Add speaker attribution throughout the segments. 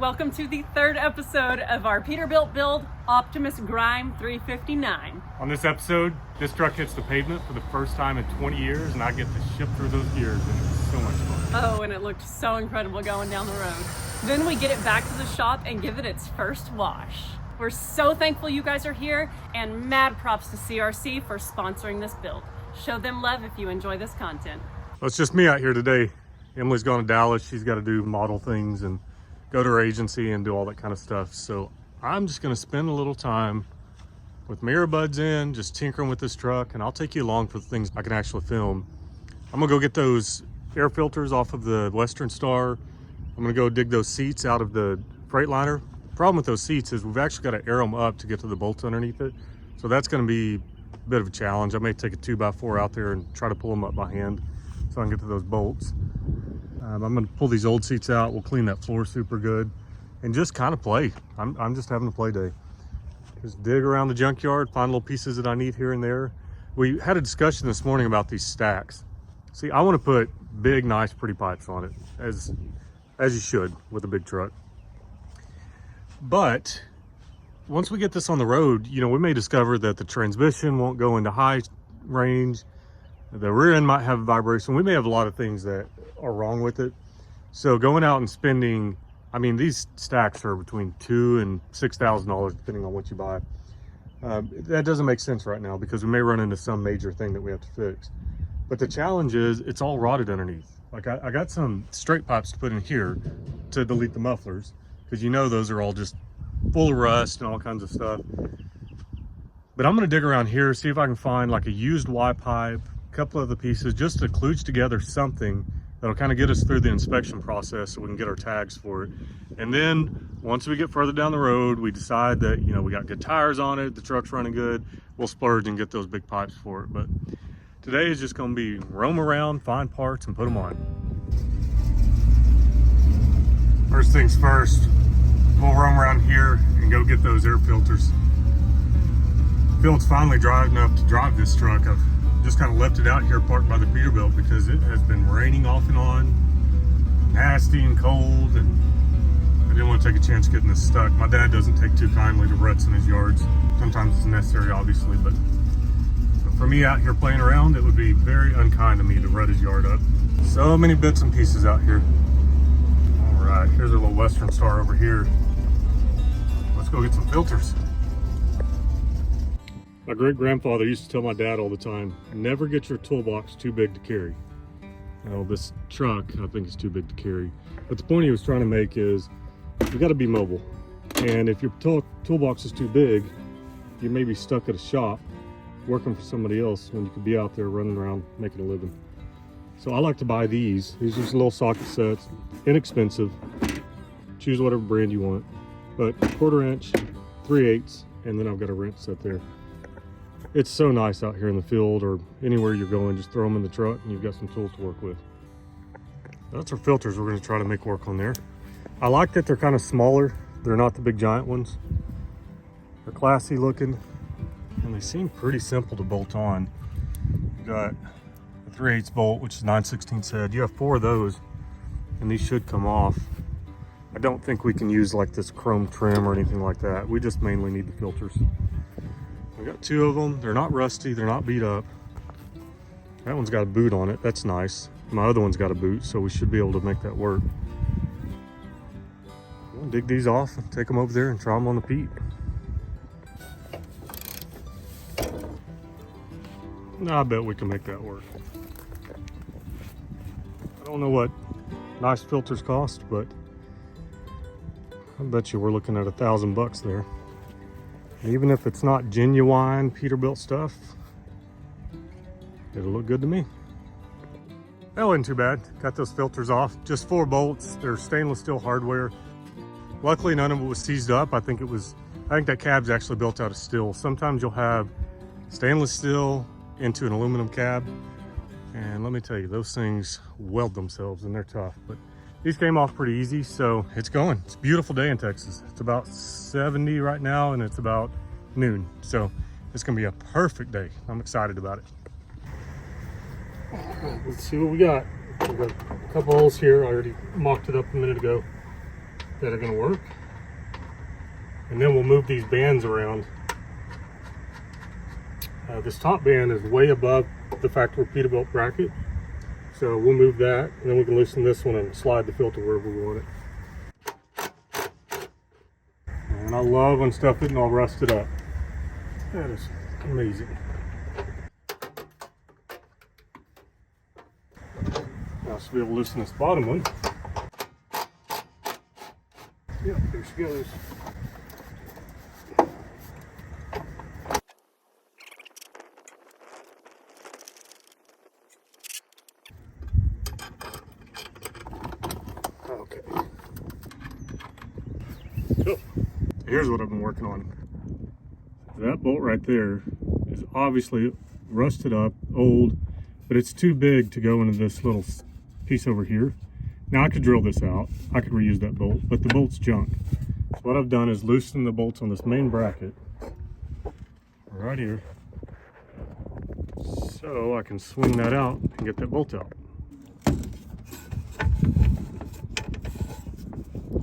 Speaker 1: Welcome to the third episode of our Peterbilt build, Optimus Grime 359.
Speaker 2: On this episode, this truck hits the pavement for the first time in 20 years, and I get to ship through those gears, and it's so much fun.
Speaker 1: Oh, and it looked so incredible going down the road. Then we get it back to the shop and give it its first wash. We're so thankful you guys are here, and mad props to CRC for sponsoring this build. Show them love if you enjoy this content.
Speaker 2: Well, it's just me out here today. Emily's gone to Dallas. She's got to do model things and go to her agency and do all that kind of stuff. So I'm just going to spend a little time with mirror buds in, just tinkering with this truck, and I'll take you along for the things I can actually film. I'm going to go get those air filters off of the Western Star. I'm going to go dig those seats out of the Freightliner. Problem with those seats is we've actually got to air them up to get to the bolts underneath it. So that's going to be a bit of a challenge. I may take a 2x4 out there and try to pull them up by hand so I can get to those bolts. I'm going to pull these old seats out. We'll clean that floor super good and just kind of play. I'm just having a play day. Just dig around the junkyard, find little pieces that I need here and there. We had a discussion this morning about these stacks. See, I want to put big, nice, pretty pipes on it, as you should with a big truck. But once we get this on the road, you know, we may discover that the transmission won't go into high range. The rear end might have vibration. We may have a lot of things that are wrong with it. So going out and spending, I mean, these stacks are between $2,000 and $6,000 depending on what you buy. That doesn't make sense right now because we may run into some major thing that we have to fix. But the challenge is it's all rotted underneath. Like I got some straight pipes to put in here to delete the mufflers because you know those are all just full of rust and all kinds of stuff. But I'm gonna dig around here, see if I can find like a used Y pipe, a couple of the pieces, just to kludge together something that'll kind of get us through the inspection process so we can get our tags for it. And then once we get further down the road, we decide that, you know, we got good tires on it, the truck's running good, we'll splurge and get those big pipes for it. But today is just gonna be roam around, find parts, and put them on. First things first, we'll roam around here and go get those air filters. The field's finally dry enough to drive this truck. I've just kind of left it out here parked by the Peterbilt because it has been raining off and on, nasty and cold, and I didn't want to take a chance getting this stuck. My dad doesn't take too kindly to ruts in his yards. Sometimes it's necessary, obviously, but for me out here playing around, it would be very unkind of me to rut his yard up. So many bits and pieces out here. All right, here's a little Western Star over here. Let's go get some filters. My great-grandfather used to tell my dad all the time, never get your toolbox too big to carry. Well, this truck, I think, is too big to carry. But the point he was trying to make is, you gotta be mobile. And if your toolbox is too big, you may be stuck at a shop working for somebody else when you could be out there running around making a living. So I like to buy these. These are just little socket sets, inexpensive. Choose whatever brand you want. But 1/4 inch, 3/8, and then I've got a wrench set there. It's so nice out here in the field or anywhere you're going, just throw them in the truck and you've got some tools to work with. That's our filters we're going to try to make work on there. I like that they're kind of smaller. They're not the big giant ones. They're classy looking and they seem pretty simple to bolt on. You got a 3/8 bolt, which is 9/16 head. You have 4 of those and these should come off. I don't think we can use like this chrome trim or anything like that. We just mainly need the filters. We got 2 of them. They're not rusty. They're not beat up. That one's got a boot on it. That's nice. My other one's got a boot, so we should be able to make that work. We'll dig these off and take them over there and try them on the Pete. I bet we can make that work. I don't know what nice filters cost, but I bet you we're looking at $1,000 there. Even if it's not genuine Peterbilt stuff, it'll look good to me. That wasn't too bad. Got those filters off. Just 4 bolts. They're stainless steel hardware. Luckily, none of it was seized up. I think that cab's actually built out of steel. Sometimes you'll have stainless steel into an aluminum cab. And let me tell you, those things weld themselves and they're tough. But these came off pretty easy, so it's going. It's a beautiful day in Texas. It's about 70 right now and it's about noon. So it's gonna be a perfect day. I'm excited about it. Let's see what we got. We've got a couple holes here. I already mocked it up a minute ago. that are going to work. And then we'll move these bands around. This top band is way above the factory Peterbilt bracket. So we'll move that, and then we can loosen this one and slide the filter wherever we want it. And I love when stuff isn't all rusted up. That is amazing. Now I should be able to loosen this bottom one. Yep, there she goes. Okay. So, here's what I've been working on. That bolt right there is obviously rusted up, old, but it's too big to go into this little piece over here. Now I could drill this out. I could reuse that bolt, but the bolt's junk. So what I've done is loosen the bolts on this main bracket right here, so I can swing that out and get that bolt out.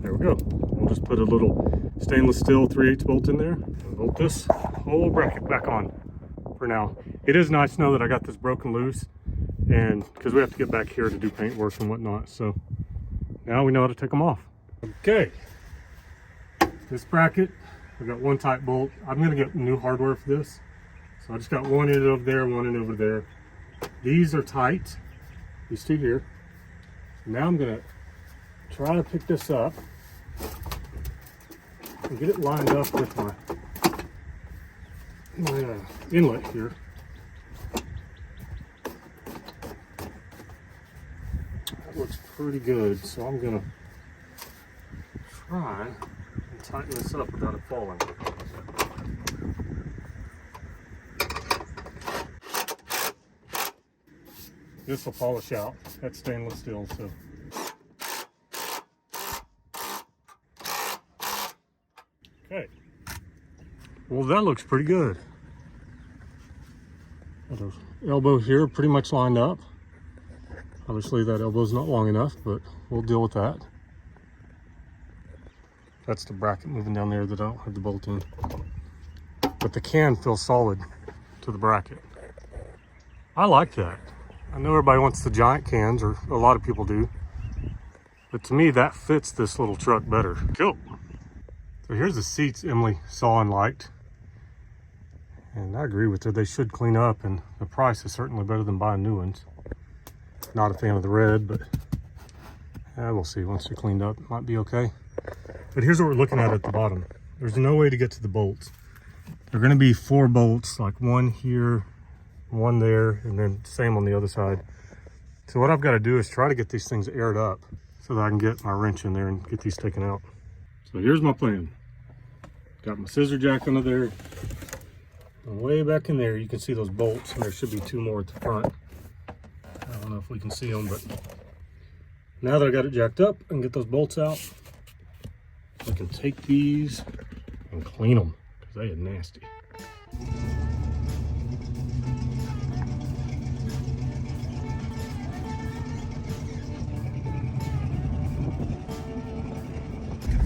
Speaker 2: There we go. We'll just put a little stainless steel 3/8 bolt in there and bolt this whole bracket back on for now. It is nice to know that I got this broken loose, and because we have to get back here to do paint work and whatnot, so now we know how to take them off. Okay, this bracket, I've got one tight bolt. I'm going to get new hardware for this, so I just got one end over there, one end over there. These are tight, these two here. Now I'm going to try to pick this up and get it lined up with my inlet here. That looks pretty good, so I'm gonna try and tighten this up without it falling. This will polish out. That's stainless steel, so. Okay. Well, that looks pretty good. Got our elbow here pretty much lined up. Obviously that elbow's not long enough, but we'll deal with that. That's the bracket moving down there that I don't have the bolt in. But the can feels solid to the bracket. I like that. I know everybody wants the giant cans, or a lot of people do. But to me, that fits this little truck better. Cool. So here's the seats Emily saw and liked. And I agree with her. They should clean up, and the price is certainly better than buying new ones. Not a fan of the red, but we'll see. Once they're cleaned up, it might be okay. But here's what we're looking at the bottom. There's no way to get to the bolts. They're going to be 4 bolts, like one here, one there, and then same on the other side. So what I've got to do is try to get these things aired up so that I can get my wrench in there and get these taken out. So here's my plan. Got my scissor jack under there. And way back in there, you can see those bolts, and there should be 2 more at the front. I don't know if we can see them, but now that I got it jacked up and get those bolts out, we can take these and clean them, because they are nasty.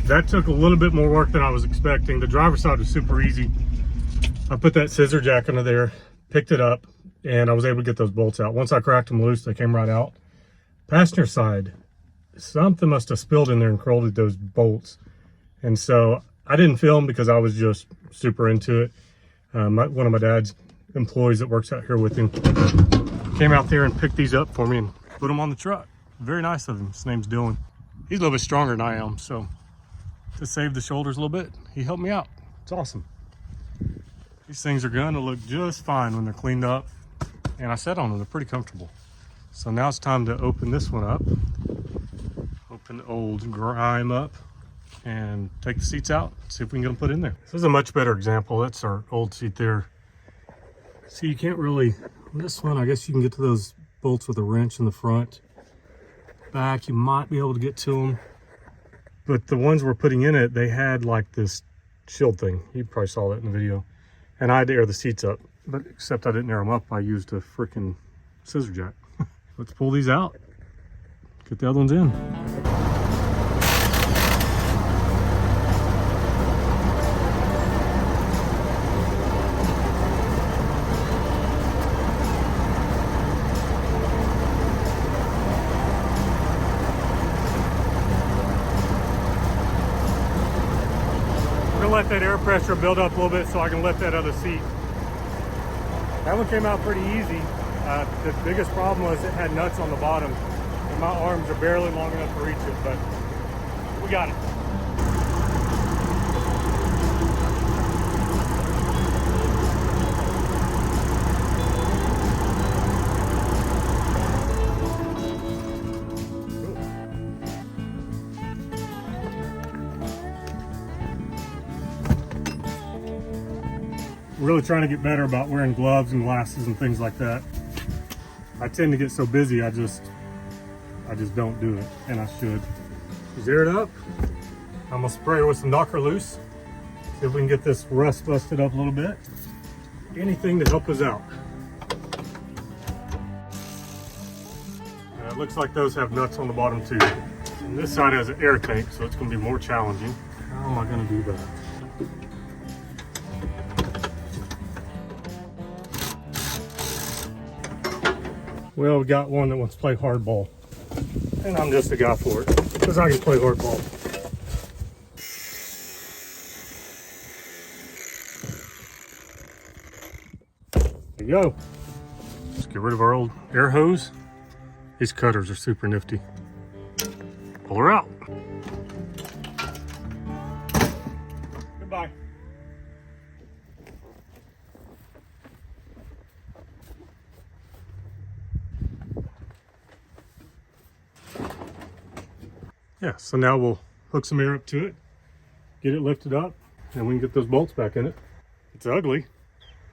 Speaker 2: That took a little bit more work than I was expecting. The driver's side was super easy. I put that scissor jack under there, picked it up, and I was able to get those bolts out. Once I cracked them loose, they came right out. Passenger side, something must have spilled in there and corroded those bolts. And so I didn't film because I was just super into it. One of my dad's employees that works out here with him came out there and picked these up for me and put them on the truck. Very nice of him. His name's Dylan. He's a little bit stronger than I am, so to save the shoulders a little bit, he helped me out. It's awesome. These things are gonna look just fine when they're cleaned up. And I sat on them, they're pretty comfortable. So now it's time to open this one up. Open the old Grime up and take the seats out, see if we can get them put in there. This is a much better example. That's our old seat there. See, you can't really, on this one, I guess you can get to those bolts with a wrench in the front. Back, you might be able to get to them. But the ones we're putting in it, they had like this shield thing. You probably saw that in the video. And I had to air the seats up, but except I didn't air them up. I used a freaking scissor jack. Let's pull these out. Get the other ones in. let that air pressure build up a little bit so I can lift that other seat. That one came out pretty easy. The biggest problem was it had nuts on the bottom, and my arms are barely long enough to reach it, but we got it. Really trying to get better about wearing gloves and glasses and things like that. I tend to get so busy, I just don't do it, and I should. Zero it up. I'm gonna spray her with some knocker loose. See if we can get this rust busted up a little bit. Anything to help us out. It looks like those have nuts on the bottom too. And this side has an air tank, so it's gonna be more challenging. How am I gonna do that? Well, we got one that wants to play hardball, and I'm just the guy for it because I can play hardball. There you go. Let's get rid of our old air hose. These cutters are super nifty. Pull her out. Goodbye. Yeah, so now we'll hook some air up to it, get it lifted up, and we can get those bolts back in it. It's ugly,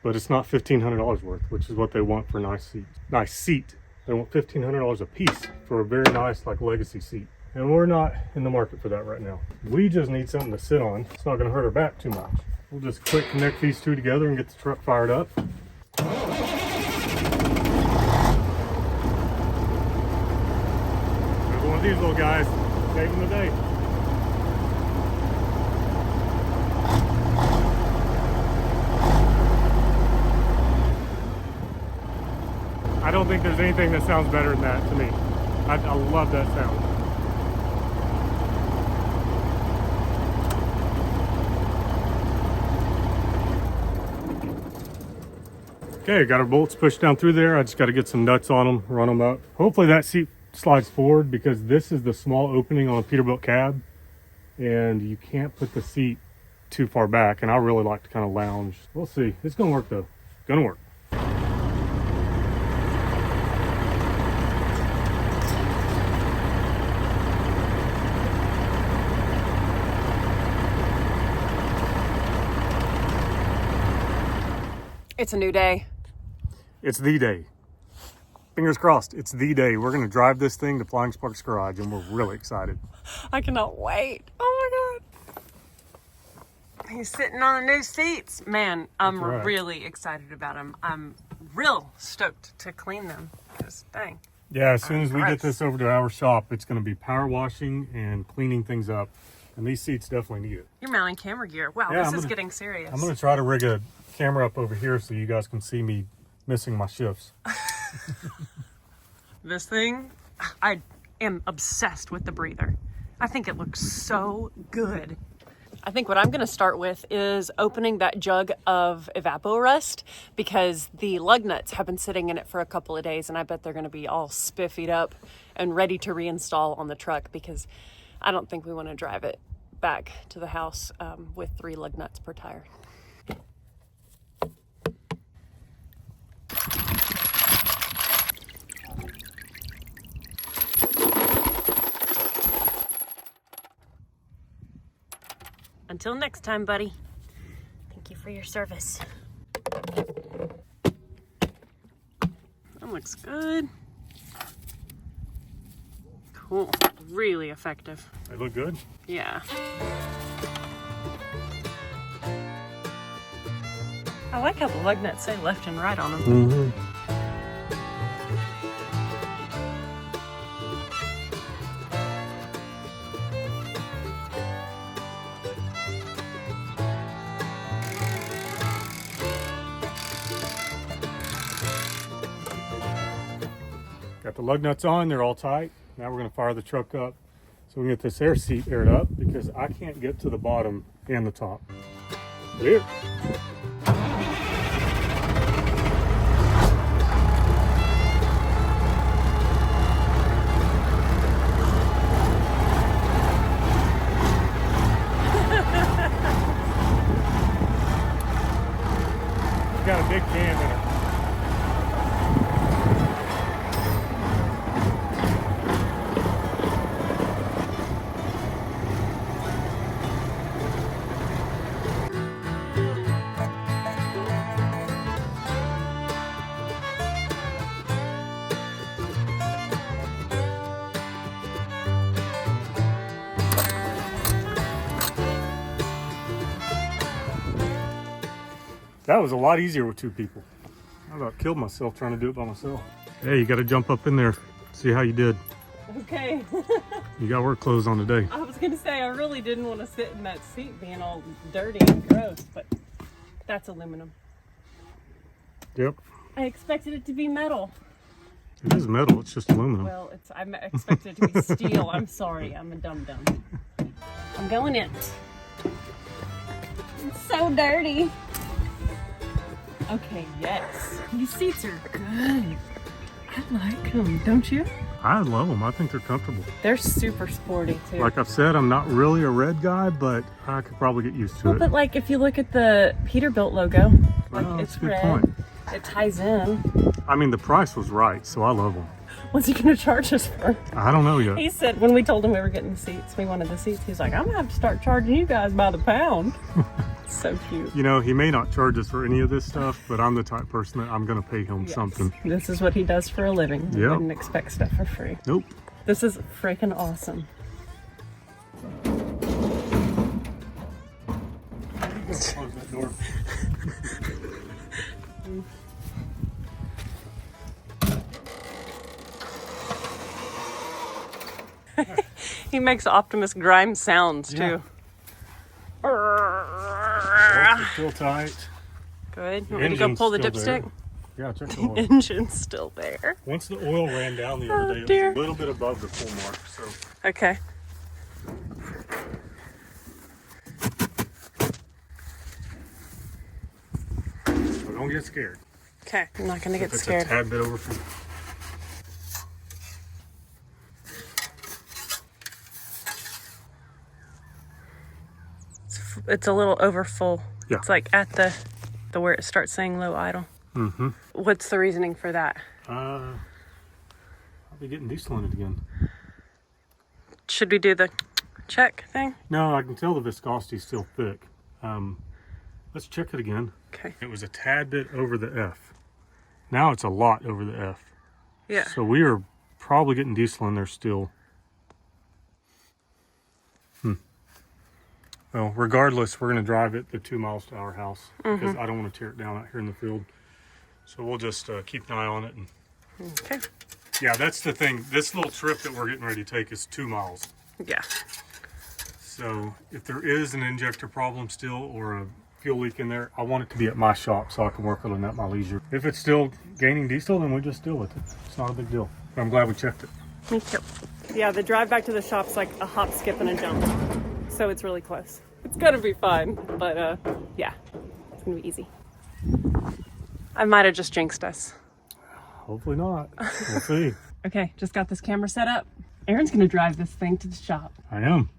Speaker 2: but it's not $1,500 worth, which is what they want for a nice seat. Nice seat. They want $1,500 a piece for a very nice, like, legacy seat. And we're not in the market for that right now. We just need something to sit on. It's not gonna hurt our back too much. We'll just quick connect these two together and get the truck fired up. There's one of these little guys. Saving the day. I don't think there's anything that sounds better than that to me. I love that sound. Okay, got our bolts pushed down through there. I just got to get some nuts on them, run them up. Hopefully that seat slides forward because this is the small opening on a Peterbilt cab, and you can't put the seat too far back, and I really like to kind of lounge. We'll see. It's gonna work though. Gonna work.
Speaker 1: It's a new day.
Speaker 2: It's the day. Fingers crossed, it's the day. We're gonna drive this thing to Flying Sparks Garage, and we're really excited.
Speaker 1: I cannot wait. Oh my God. He's sitting on the new seats. Man, I'm
Speaker 2: right.
Speaker 1: really excited about him. I'm real stoked to clean them. Because, dang.
Speaker 2: Yeah, as soon as we get
Speaker 1: Gross.
Speaker 2: this over to our shop, it's gonna be power washing and cleaning things up. And these seats definitely need it.
Speaker 1: You're mounting camera gear. Wow,
Speaker 2: Yeah,
Speaker 1: this is getting serious.
Speaker 2: I'm gonna try to rig a camera up over here so you guys can see me missing my shifts.
Speaker 1: This thing, I am obsessed with the breather. I think it looks so good. I think what I'm gonna start with is opening that jug of Evapo-Rust because the lug nuts have been sitting in it for a couple of days, and I bet they're gonna be all spiffied up and ready to reinstall on the truck because I don't think we wanna drive it back to the house with 3 lug nuts per tire. Until next time, buddy. Thank you for your service. That looks good. Cool. Really effective.
Speaker 2: They look good?
Speaker 1: Yeah. I like how the lug nuts say left and right on them.
Speaker 2: Mm-hmm. Got the lug nuts on, they're all tight. Now we're gonna fire the truck up, So we can get this air seat aired up because I can't get to the bottom and the top. Weird. Got a big can in it. That was a lot easier with 2 people. I about killed myself trying to do it by myself. Hey, you got to jump up in there, see how you did.
Speaker 1: Okay.
Speaker 2: You got work clothes on today.
Speaker 1: I was gonna say I really didn't want to sit in that seat being all dirty and gross, but that's aluminum.
Speaker 2: Yep.
Speaker 1: I expected it to be metal.
Speaker 2: It is metal, it's just aluminum.
Speaker 1: Well, I expected it to be steel. I'm sorry, I'm a dum-dum. I'm going in. It's so dirty. Okay, yes. These seats are good. I like them, don't you?
Speaker 2: I love them. I think they're comfortable.
Speaker 1: They're super sporty too.
Speaker 2: Like I've said, I'm not really a red guy, but I could probably get used to it.
Speaker 1: But like if you look at the Peterbilt logo, like
Speaker 2: That's
Speaker 1: it's
Speaker 2: a good
Speaker 1: red.
Speaker 2: point.
Speaker 1: It ties in.
Speaker 2: I mean, the price was right, so I love them.
Speaker 1: What's he gonna charge us for?
Speaker 2: I don't know yet.
Speaker 1: He said when we told him we were getting the seats, we wanted the seats, he's like, I'm gonna have to start charging you guys by the pound. So cute.
Speaker 2: You know, he may not charge us for any of this stuff, but I'm the type of person that I'm going to pay him something.
Speaker 1: This is what he does for a living. He
Speaker 2: Yep.
Speaker 1: wouldn't expect stuff for free.
Speaker 2: Nope.
Speaker 1: This is freaking awesome.
Speaker 2: Close that door.
Speaker 1: He makes Optimus Grime sounds too.
Speaker 2: Bolts are still tight.
Speaker 1: Good. You want me to go pull the dipstick?
Speaker 2: Yeah, check the oil.
Speaker 1: Engine's still there.
Speaker 2: Once the oil ran down the other day,
Speaker 1: dear.
Speaker 2: it was a little bit above the full mark. So
Speaker 1: Okay.
Speaker 2: don't get scared.
Speaker 1: Okay. I'm not gonna get
Speaker 2: It's
Speaker 1: scared.
Speaker 2: a tad bit overfull.
Speaker 1: It's a little over full.
Speaker 2: Yeah.
Speaker 1: It's like at the where it starts saying low idle.
Speaker 2: Mm-hmm.
Speaker 1: What's the reasoning for that?
Speaker 2: I'll be getting diesel in it again.
Speaker 1: Should we do the check thing?
Speaker 2: No, I can tell the viscosity's still thick. Let's check it again.
Speaker 1: Okay.
Speaker 2: It was a tad bit over the F. Now it's a lot over the F.
Speaker 1: Yeah.
Speaker 2: So we are probably getting diesel in there still. Well, regardless, we're going to drive it the 2 miles to our house because I don't want to tear it down out here in the field. So we'll just keep an eye on it. And
Speaker 1: Okay.
Speaker 2: yeah, that's the thing. This little trip that we're getting ready to take is 2 miles.
Speaker 1: Yeah.
Speaker 2: So if there is an injector problem still or a fuel leak in there, I want it to be at my shop so I can work on it at my leisure. If it's still gaining diesel, then we just deal with it. It's not a big deal. But I'm glad we checked it.
Speaker 1: Me too. Yeah, the drive back to the shop's like a hop, skip, and a jump. So it's really close. It's gonna be fine, but yeah, it's gonna be easy. I might have just jinxed us.
Speaker 2: Hopefully not. We'll see.
Speaker 1: Okay, just got this camera set up. Aaron's gonna drive this thing to the shop.
Speaker 2: I am.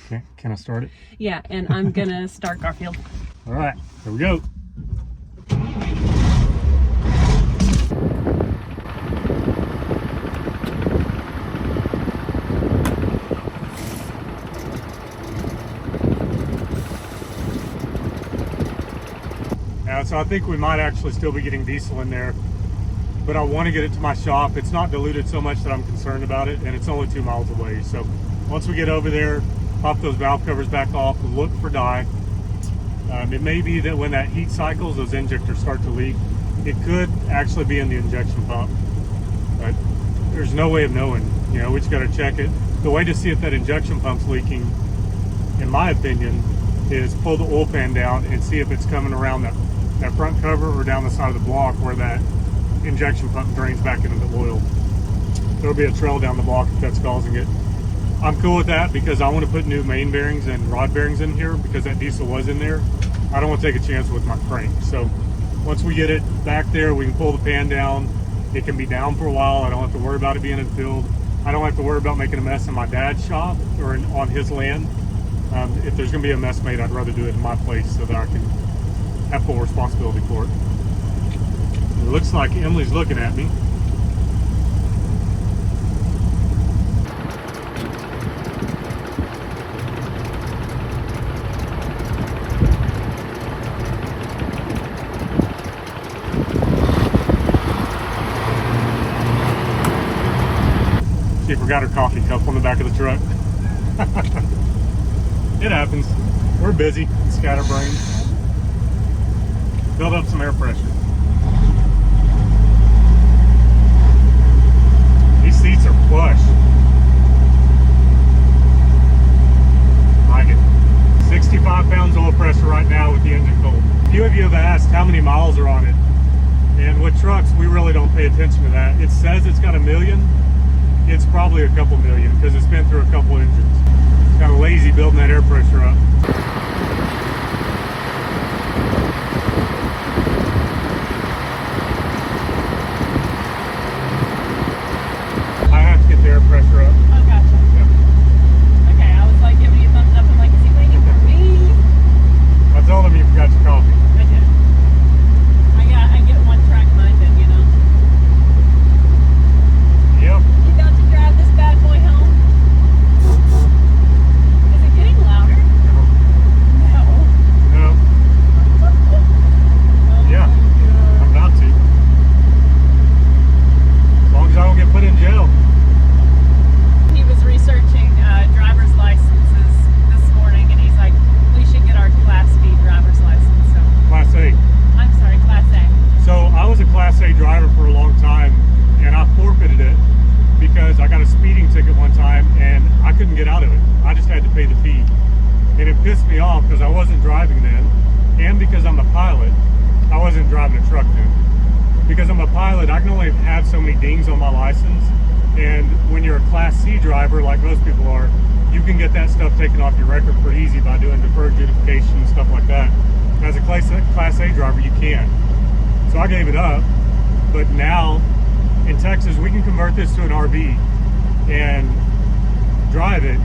Speaker 2: Okay, can I start it?
Speaker 1: Yeah, and I'm gonna start Garfield.
Speaker 2: All right, here we go. So I think we might actually still be getting diesel in there, but I want to get it to my shop. It's not diluted so much that I'm concerned about it, and it's only 2 miles away. So once we get over there, pop those valve covers back off, look for dye. It may be that when that heat cycles, those injectors start to leak. It could actually be in the injection pump, but there's no way of knowing. You know, we just got to check it. The way to see if that injection pump's leaking, in my opinion, is pull the oil pan down and see if it's coming around that front cover or down the side of the block where that injection pump drains back into the oil. There'll be a trail down the block if that's causing it. I'm cool with that because I want to put new main bearings and rod bearings in here because that diesel was in there. I don't want to take a chance with my crank. So once we get it back there, we can pull the pan down. It can be down for a while. I don't have to worry about it being in the field. I don't have to worry about making a mess in my dad's shop or on his land. If there's going to be a mess made, I'd rather do it in my place so that I can have full responsibility for it. It looks like Emily's looking at me. She forgot her coffee cup on the back of the truck. It happens. We're busy, scatterbrained. Build up some air pressure. These seats are plush. Like it. 65 pounds oil pressure right now with the engine cold. A few of you have asked how many miles are on it. And with trucks, we really don't pay attention to that. It says it's got 1 million. It's probably a couple million because it's been through a couple engines. It's kind of lazy building that air pressure up. I have to get the air pressure up.
Speaker 1: Oh, gotcha.
Speaker 2: Yeah.
Speaker 1: Okay, I was like giving you a thumbs up. I'm like, is he waiting for me?
Speaker 2: I told him you forgot your coffee.
Speaker 1: I did. I get one track minded, you know.
Speaker 2: Yep.
Speaker 1: You got to drive this bad boy home. Is it getting louder? No.
Speaker 2: No.
Speaker 1: Oh
Speaker 2: Yeah.
Speaker 1: my God.
Speaker 2: I'm about to. As long as I don't get put in jail.
Speaker 1: He was researching driver's licenses this morning, and he's like, we should get our Class B driver's license. So
Speaker 2: Class A.
Speaker 1: I'm sorry, Class A.
Speaker 2: So I was a Class A driver for a long time, and I forfeited it because I got a speeding ticket one time, and I couldn't get out of it. I just had to pay the fee. And it pissed me off because I wasn't driving then, and because I'm a pilot, I wasn't driving a truck then. Because I'm a pilot, I can only have so many dings on my license, and when you're a Class C driver, like most people are, you can get that stuff taken off your record pretty easy by doing deferred adjudication and stuff like that. As a Class A driver, you can't. So I gave it up, but now in Texas, we can convert this to an RV and drive it,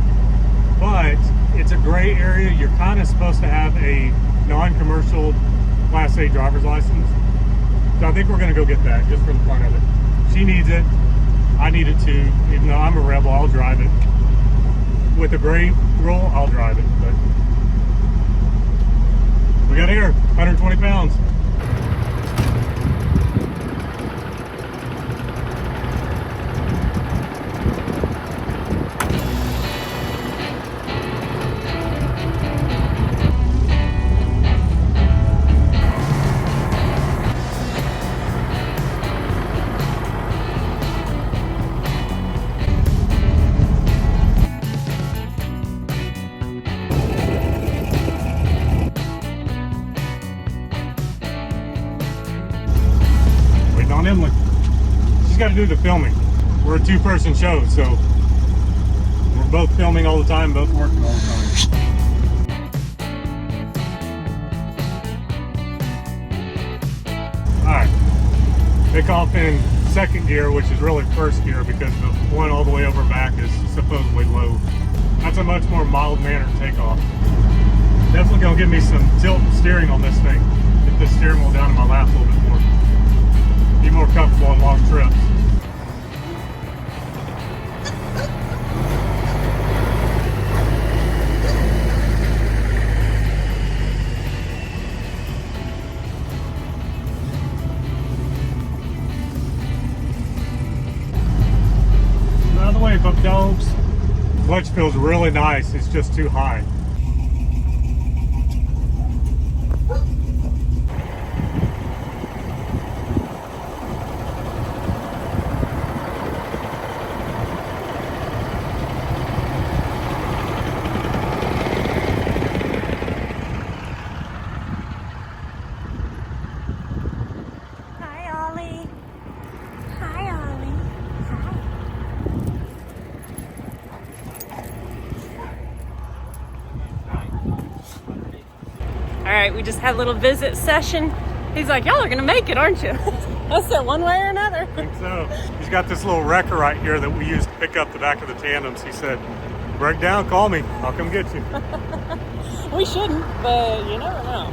Speaker 2: but it's a gray area. You're kind of supposed to have a non-commercial Class A driver's license. So I think we're gonna go get that just for the fun of it. She needs it, I need it too. Even though I'm a rebel, I'll drive it. With the gray rule, I'll drive it, but we got air, 120 pounds. On Emily. She's got to do the filming. We're a two-person show, so we're both filming all the time, both working all the time. Alright. Take off in second gear, which is really first gear because the one all the way over back is supposedly low. That's a much more mild-mannered takeoff. Definitely gonna give me some tilt steering on this thing. Get the steering wheel down in my lap a little bit more. Be more comfortable on long trips. Out of the way, pup dogs. Clutch feels really nice. It's just too high.
Speaker 1: right, we just had a little visit session. He's like, y'all are gonna make it, aren't you? I said, one way or another.
Speaker 2: I think so. He's got this little wrecker right here that we use to pick up the back of the tandems. He said, break down, call me. I'll come get you.
Speaker 1: We shouldn't, but you never know.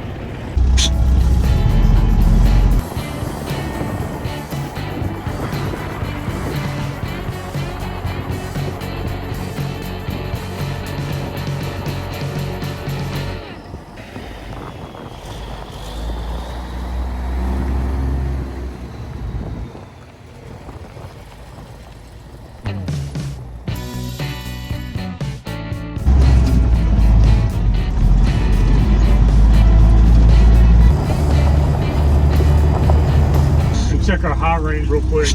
Speaker 2: Check our high range real quick.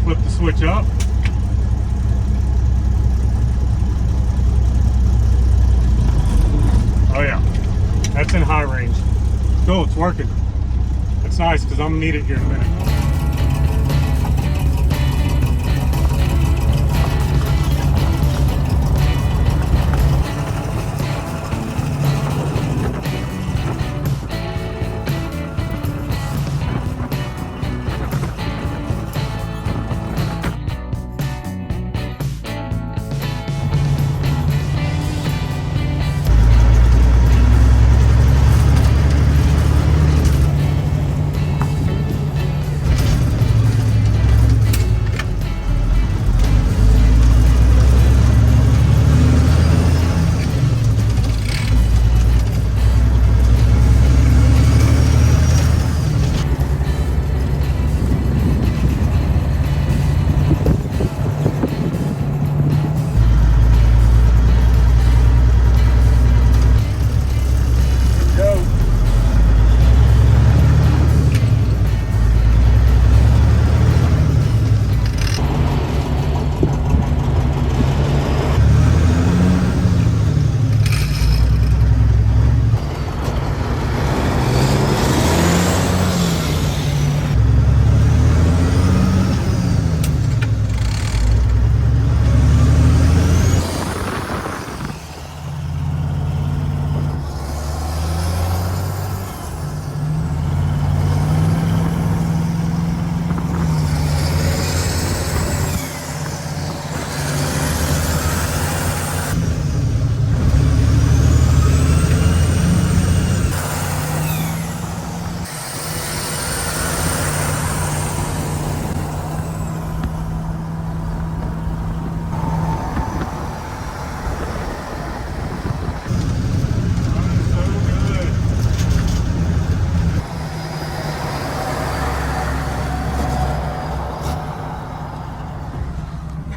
Speaker 2: Flip the switch up. Oh yeah, that's in high range. Cool, it's working. That's nice because I'm gonna need it here in a minute.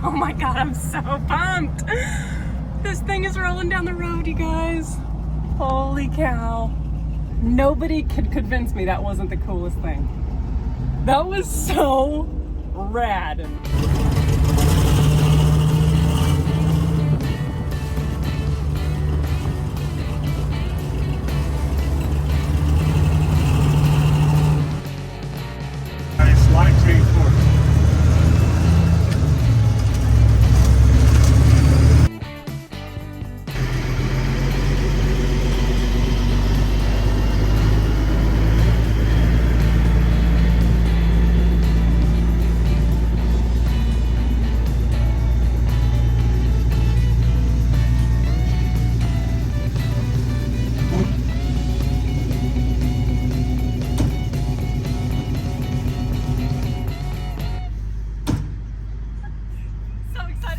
Speaker 1: Oh my God, I'm so pumped. This thing is rolling down the road, you guys. Holy cow. Nobody could convince me that wasn't the coolest thing. That was so rad.
Speaker 2: Slight change course.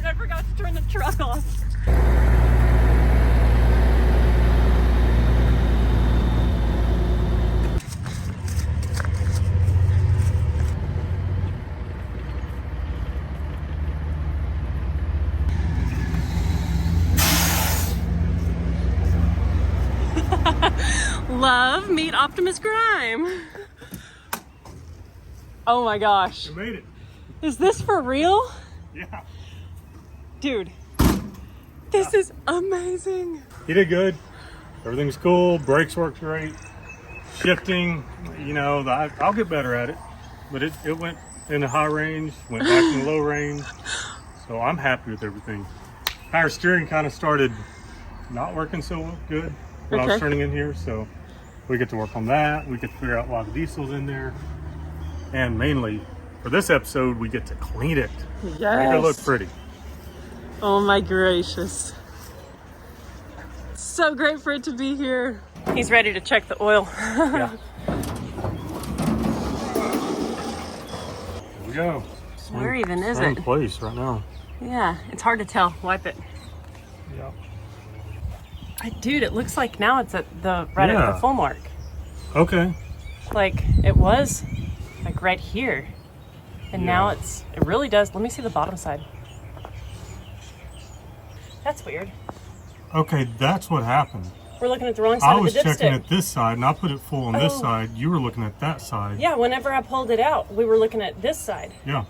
Speaker 1: I forgot to turn the truck off. Love, meet Optimus Grime. Oh my gosh.
Speaker 2: You made it.
Speaker 1: Is this for real?
Speaker 2: Yeah.
Speaker 1: Dude, this is amazing.
Speaker 2: He did good. Everything's cool. Brakes worked great. Shifting, you know, I'll get better at it. But it went in the high range, went back in the low range. So I'm happy with everything. Power steering kind of started not working so good when I was turning in here. So We get to work on that. We get to figure out why the diesel's in there. And mainly, for this episode, we get to clean it.
Speaker 1: Yes.
Speaker 2: Make it look pretty.
Speaker 1: Oh my gracious. So great for it to be here. He's ready to check the oil.
Speaker 2: Yeah. Here we go.
Speaker 1: Where even is
Speaker 2: Same
Speaker 1: it?
Speaker 2: place right now.
Speaker 1: Yeah, it's hard to tell. Wipe it.
Speaker 2: Yeah.
Speaker 1: Dude, it looks like now it's at the right at the full mark.
Speaker 2: Okay.
Speaker 1: Like it was like right here. And now it really does. Let me see the bottom side. That's weird.
Speaker 2: Okay, that's what happened.
Speaker 1: We're looking at the wrong side
Speaker 2: I
Speaker 1: of
Speaker 2: was
Speaker 1: the dipstick.
Speaker 2: checking at this side, and I put it full on this side. You were looking at that side.
Speaker 1: Yeah, whenever I pulled it out, we were looking at this side.
Speaker 2: Yeah.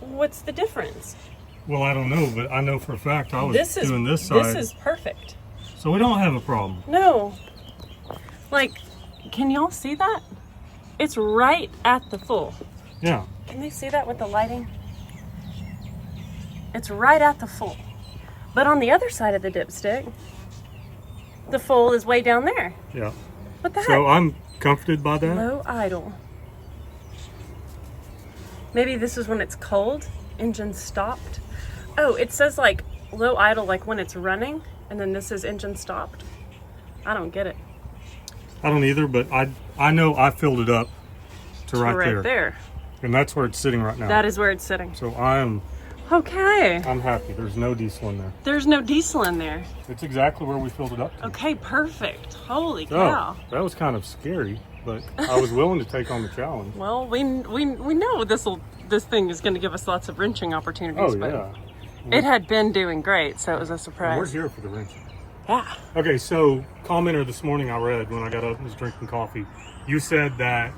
Speaker 1: What's the difference?
Speaker 2: Well, I don't know, but I know for a fact I was doing this side.
Speaker 1: This is perfect.
Speaker 2: So we don't have a problem.
Speaker 1: No. Like, can y'all see that? It's right at the full.
Speaker 2: Yeah.
Speaker 1: Can they see that with the lighting? It's right at the full. But on the other side of the dipstick, the full is way down there.
Speaker 2: Yeah.
Speaker 1: What the heck?
Speaker 2: So I'm comforted by that.
Speaker 1: Low idle. Maybe this is when it's cold, engine stopped. Oh, it says like low idle like when it's running, and then this is engine stopped. I don't get it.
Speaker 2: I don't either, but I know I filled it up to right
Speaker 1: there.
Speaker 2: And that's where it's sitting right now.
Speaker 1: That is where it's sitting.
Speaker 2: So I'm happy. There's no diesel in there.
Speaker 1: There's no diesel in there.
Speaker 2: It's exactly where we filled it up to.
Speaker 1: Okay, perfect. Holy cow.
Speaker 2: That was kind of scary, but I was willing to take on the challenge.
Speaker 1: Well, we know this thing is going to give us lots of wrenching opportunities.
Speaker 2: Oh,
Speaker 1: but
Speaker 2: yeah.
Speaker 1: It had been doing great, so it was a surprise.
Speaker 2: We're here for the wrenching.
Speaker 1: Yeah.
Speaker 2: Okay, so commenter this morning I read when I got up and was drinking coffee, you said that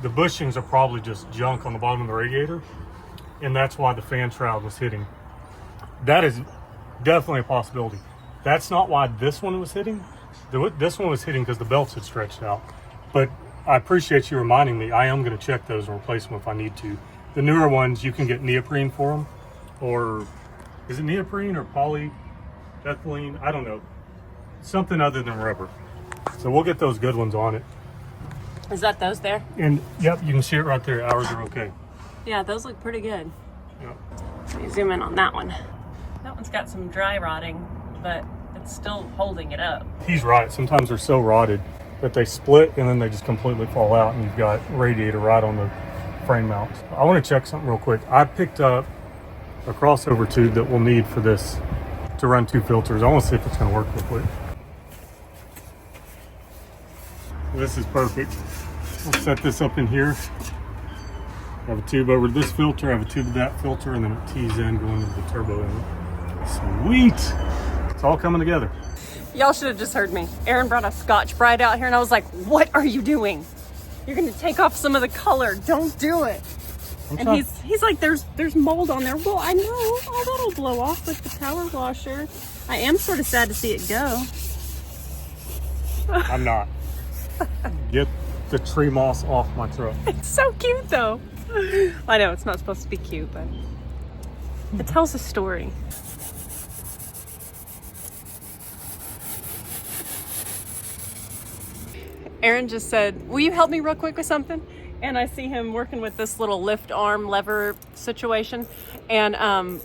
Speaker 2: the bushings are probably just junk on the bottom of the radiator, and that's why the fan shroud was hitting. That is definitely a possibility. That's not why this one was hitting. This one was hitting because the belts had stretched out. But I appreciate you reminding me. I am going to check those and replace them if I need to. The newer ones, you can get neoprene for them. Or is it neoprene or polyethylene? I don't know. Something other than rubber. So we'll get those good ones on it.
Speaker 1: Is that those there?
Speaker 2: And yep, you can see it right there. Ours are okay.
Speaker 1: Yeah, those look pretty good.
Speaker 2: Yep.
Speaker 1: Let me zoom in on that one. That one's got some dry rotting, but it's still holding it up.
Speaker 2: He's right. Sometimes they're so rotted that they split and then they just completely fall out, and you've got radiator right on the frame mounts. I want to check something real quick. I picked up a crossover tube that we'll need for this to run 2 filters. I want to see if it's going to work real quick. This is perfect. We'll set this up in here. I have a tube over to this filter, I have a tube to that filter, and then it tees in going into the turbo inlet. Sweet! It's all coming together.
Speaker 1: Y'all should have just heard me. Aaron brought a Scotch Brite out here, and I was like, what are you doing? You're going to take off some of the color. Don't do it. And he's like, there's mold on there. Well, I know. Oh, that'll blow off with the power washer. I am sort of sad to see it go.
Speaker 2: I'm not. Get the tree moss off my truck.
Speaker 1: It's so cute, though. I know it's not supposed to be cute, but it tells a story. Aaron just said, will you help me real quick with something? And I see him working with this little lift arm lever situation. And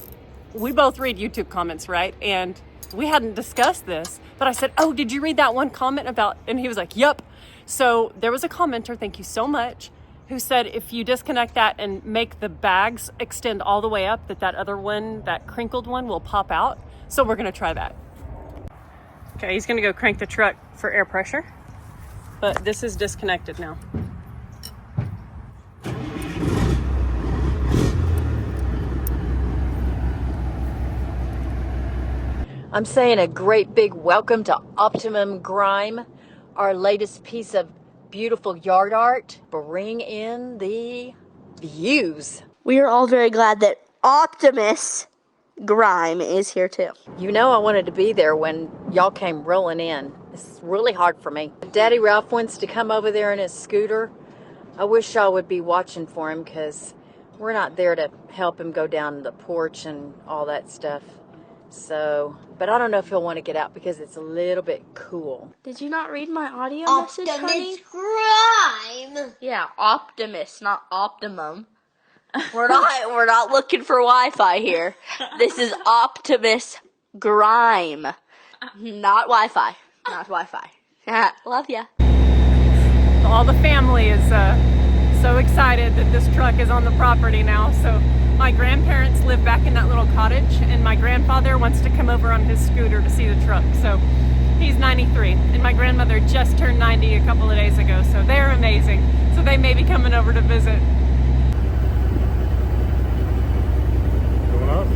Speaker 1: we both read YouTube comments, right? And we hadn't discussed this, but I said, oh, did you read that one comment about, and he was like, yep. So there was a commenter, thank you so much, who said if you disconnect that and make the bags extend all the way up, that other one, that crinkled one, will pop out. So we're gonna try that. Okay, he's gonna go crank the truck for air pressure, but this is disconnected now.
Speaker 3: I'm saying a great big welcome to Optimus Grime, our latest piece of beautiful yard art. Bring in the views.
Speaker 4: We are all very glad that Optimus Grime is here too.
Speaker 3: You know I wanted to be there when y'all came rolling in. It's really hard for me. Daddy Ralph wants to come over there in his scooter. I wish y'all would be watching for him because we're not there to help him go down the porch and all that stuff. So, but I don't know if he'll want to get out because it's a little bit cool.
Speaker 4: Did you not read my audio message, honey?
Speaker 5: Optimus Grime.
Speaker 4: Yeah, Optimus, not Optimum. We're not looking for Wi-Fi here. This is Optimus Grime, not Wi-Fi. Not Wi-Fi. Love ya.
Speaker 1: All the family is so excited that this truck is on the property now. So my grandparents live back in that little cottage, and my grandfather wants to come over on his scooter to see the truck. So he's 93, and my grandmother just turned 90 a couple of days ago. So they're amazing. So they may be coming over to visit.
Speaker 2: Going up?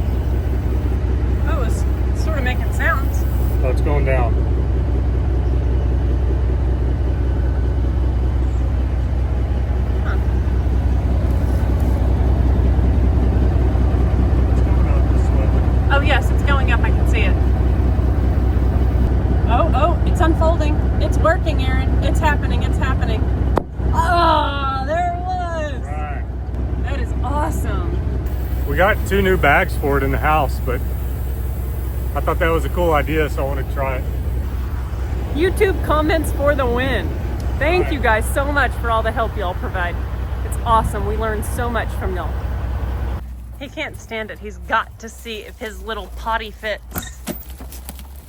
Speaker 1: Oh, it's sort of making sounds.
Speaker 2: Oh, it's going down.
Speaker 1: Oh yes, it's going up, I can see it. Oh, it's unfolding. It's working, Aaron. It's happening, it's happening. Oh, there it was.
Speaker 2: Right.
Speaker 1: That is awesome.
Speaker 2: We got 2 new bags for it in the house, but I thought that was a cool idea, so I wanted to try it.
Speaker 1: YouTube comments for the win. Thank you guys so much for all the help y'all provide. It's awesome. We learned so much from y'all. He can't stand it. He's got to see if his little potty fits.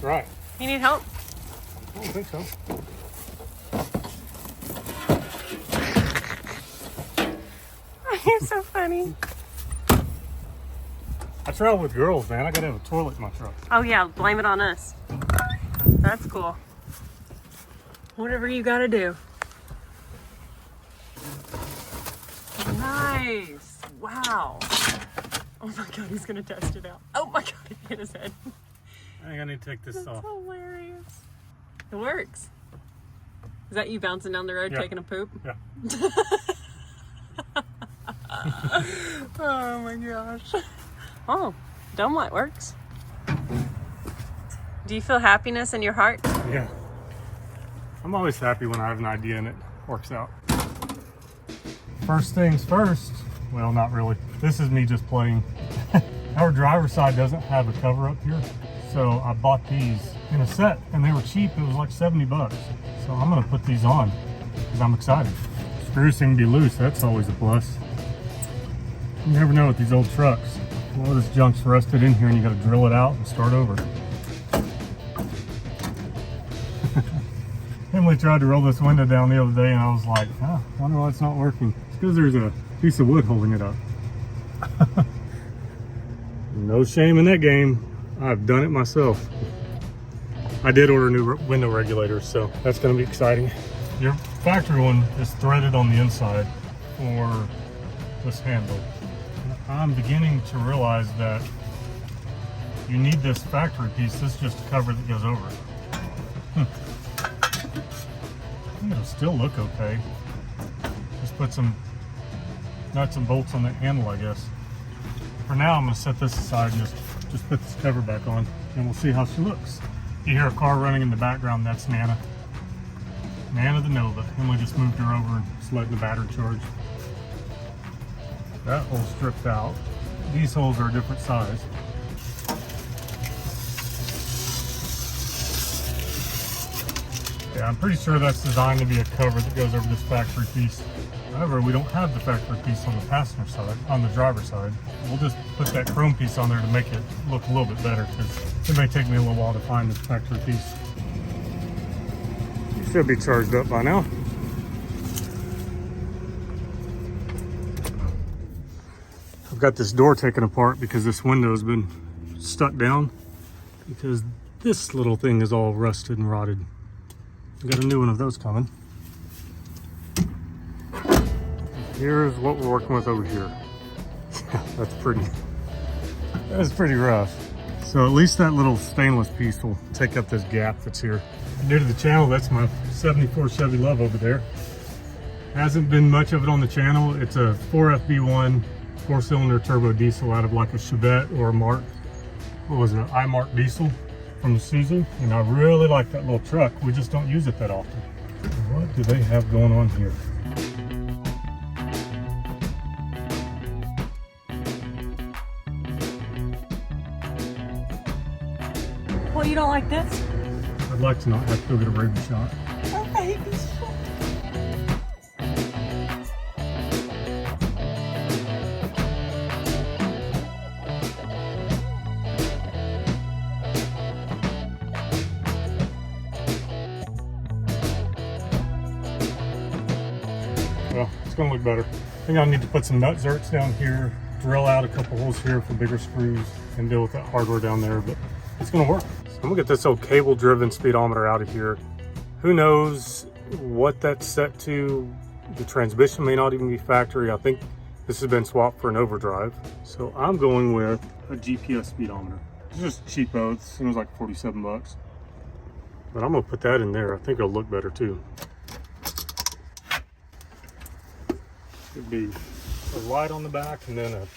Speaker 2: Right.
Speaker 1: You need help?
Speaker 2: I don't think so.
Speaker 1: You're so funny.
Speaker 2: I travel with girls, man. I gotta have a toilet in my truck.
Speaker 1: Oh yeah, blame it on us. That's cool. Whatever you gotta do. Nice. Wow. Oh my god, he's gonna test it out. Oh my god, he hit his head.
Speaker 2: I think I need to take this
Speaker 1: That's
Speaker 2: off.
Speaker 1: hilarious. It works. Is that you bouncing down the road taking a poop?
Speaker 2: Yeah.
Speaker 1: Oh my gosh. Oh, dome light works. Do you feel happiness in your heart?
Speaker 2: Yeah. I'm always happy when I have an idea and it works out. First things first. Well, not really. This is me just playing. Our driver's side doesn't have a cover up here. So I bought these in a set and they were cheap. It was like 70 bucks. So I'm gonna put these on because I'm excited. Screws seem to be loose. That's always a plus. You never know with these old trucks. A lot of this junk's rusted in here and you gotta drill it out and start over. Emily tried to roll this window down the other day and I was like, I wonder why it's not working. It's because there's a piece of wood holding it up. No shame in that game. I've done it myself. I did order new window regulators, so that's going to be exciting. Your factory one is threaded on the inside for this handle. I'm beginning to realize that you need this factory piece. This is just a cover that goes over it. I think it'll still look okay. Just put some nuts and bolts on the handle, I guess. For now, I'm going to set this aside and just put this cover back on, and we'll see how she looks. You hear a car running in the background, that's Nana. Nana the Nova. Emily just moved her over and just letting the battery charge. That hole's stripped out. These holes are a different size. Yeah, I'm pretty sure that's designed to be a cover that goes over this factory piece. However, we don't have the factory piece on the passenger side, on the driver's side. We'll just put that chrome piece on there to make it look a little bit better because it may take me a little while to find this factory piece. You should be charged up by now. I've got this door taken apart because this window has been stuck down because this little thing is all rusted and rotted. I got a new one of those coming. Here's what we're working with over here. Yeah, that's pretty rough. So at least that little stainless piece will take up this gap that's here. New to the channel, that's my 74 Chevy Love over there. Hasn't been much of it on the channel. It's a 4FB1 4-cylinder turbo diesel out of like a Chevette or a Mark, what was it, an iMark diesel from the Suzu. And I really like that little truck. We just don't use it that often. What do they have going on here?
Speaker 1: don't like this?
Speaker 2: I'd like to not have to go get a rabies shot.
Speaker 1: Oh, baby.
Speaker 2: Well, it's gonna look better. I think I need to put some nut zerks down here, drill out a couple holes here for bigger screws, and deal with that hardware down there, but it's gonna work. So I'm gonna get this old cable-driven speedometer out of here. Who knows what that's set to? The transmission may not even be factory. I think this has been swapped for an overdrive. So I'm going with a GPS speedometer. It's just cheapo. It was like 47 bucks. But I'm gonna put that in there. I think it'll look better too. Should be a light on the back and then a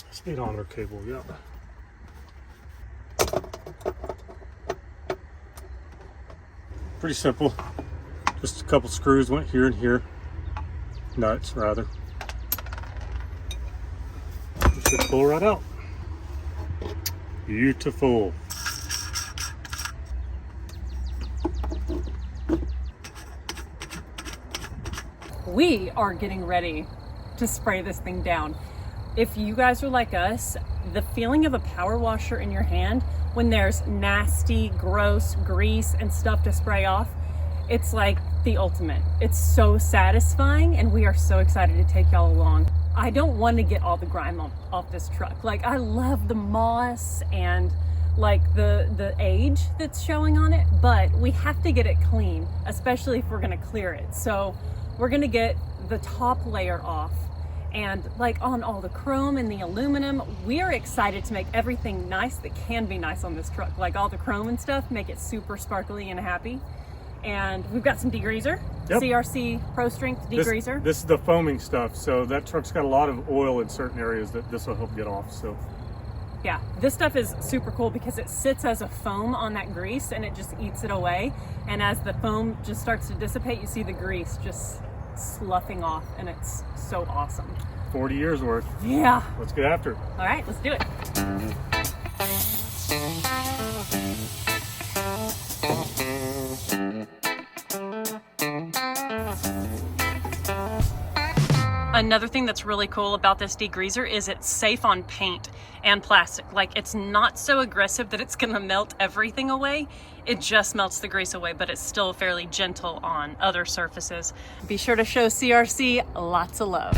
Speaker 2: speedometer cable, yeah. Pretty simple. Just a couple screws went here and here. Nuts, rather. You should pull right out. Beautiful.
Speaker 1: We are getting ready to spray this thing down. If you guys are like us, the feeling of a power washer in your hand when there's nasty, gross grease and stuff to spray off, it's like the ultimate. It's so satisfying, and we are so excited to take y'all along. I don't want to get all the grime off this truck. Like, I love the moss and like the age that's showing on it, but we have to get it clean, especially if we're gonna clear it. So we're gonna get the top layer off, and like on all the chrome and the aluminum, we are excited to make everything nice that can be nice on this truck. Like all the chrome and stuff, make it super sparkly and happy. And we've got some degreaser,
Speaker 2: Yep.
Speaker 1: CRC Pro Strength degreaser.
Speaker 2: This is the foaming stuff, so that truck's got a lot of oil in certain areas that this will help get off. So
Speaker 1: Yeah, this stuff is super cool because it sits as a foam on that grease and it just eats it away. And as the foam just starts to dissipate, you see the grease just sloughing off, and it's so awesome.
Speaker 2: 40 years worth.
Speaker 1: Yeah.
Speaker 2: Let's get after it.
Speaker 1: All right, let's do it. Another thing that's really cool about this degreaser is it's safe on paint and plastic. Like, it's not so aggressive that it's gonna melt everything away. It just melts the grease away, but it's still fairly gentle on other surfaces. Be sure to show CRC lots of love.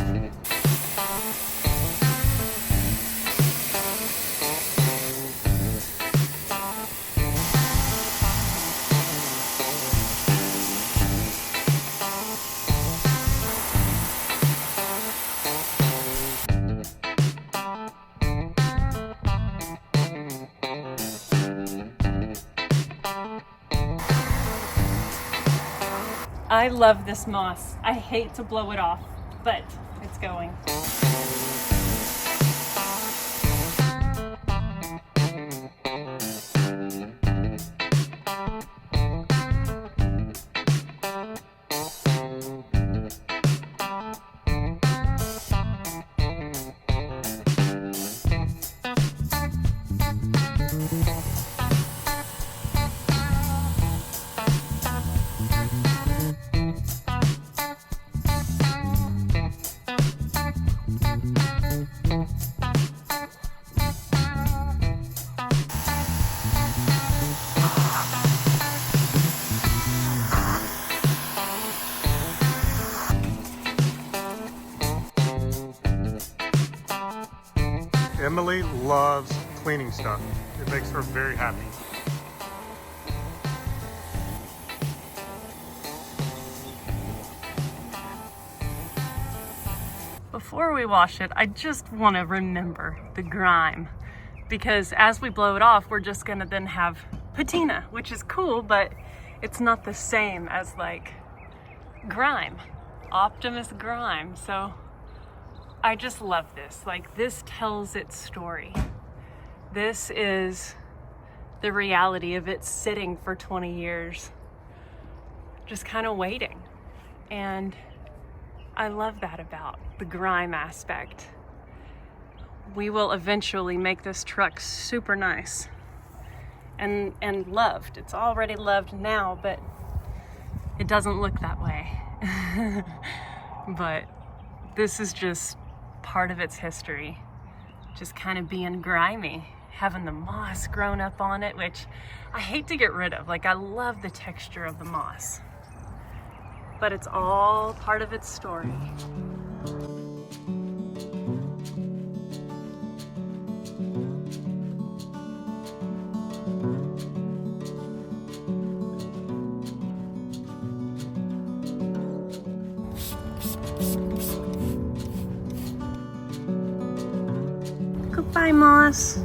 Speaker 1: I love this moss. I hate to blow it off, but it's going.
Speaker 2: Emily loves cleaning stuff. It makes her very happy.
Speaker 1: Before we wash it, I just want to remember the grime, because as we blow it off, we're just gonna then have patina, which is cool, but it's not the same as like grime, Optimus Grime. So I just love this. Like, this tells its story. This is the reality of it sitting for 20 years, just kind of waiting. And I love that about the grime aspect. We will eventually make this truck super nice. and loved. It's already loved now, but it doesn't look that way. But this is just part of its history, just kind of being grimy, having the moss grown up on it, which I hate to get rid of. Like, I love the texture of the moss, but it's all part of its story. Goodbye, moss.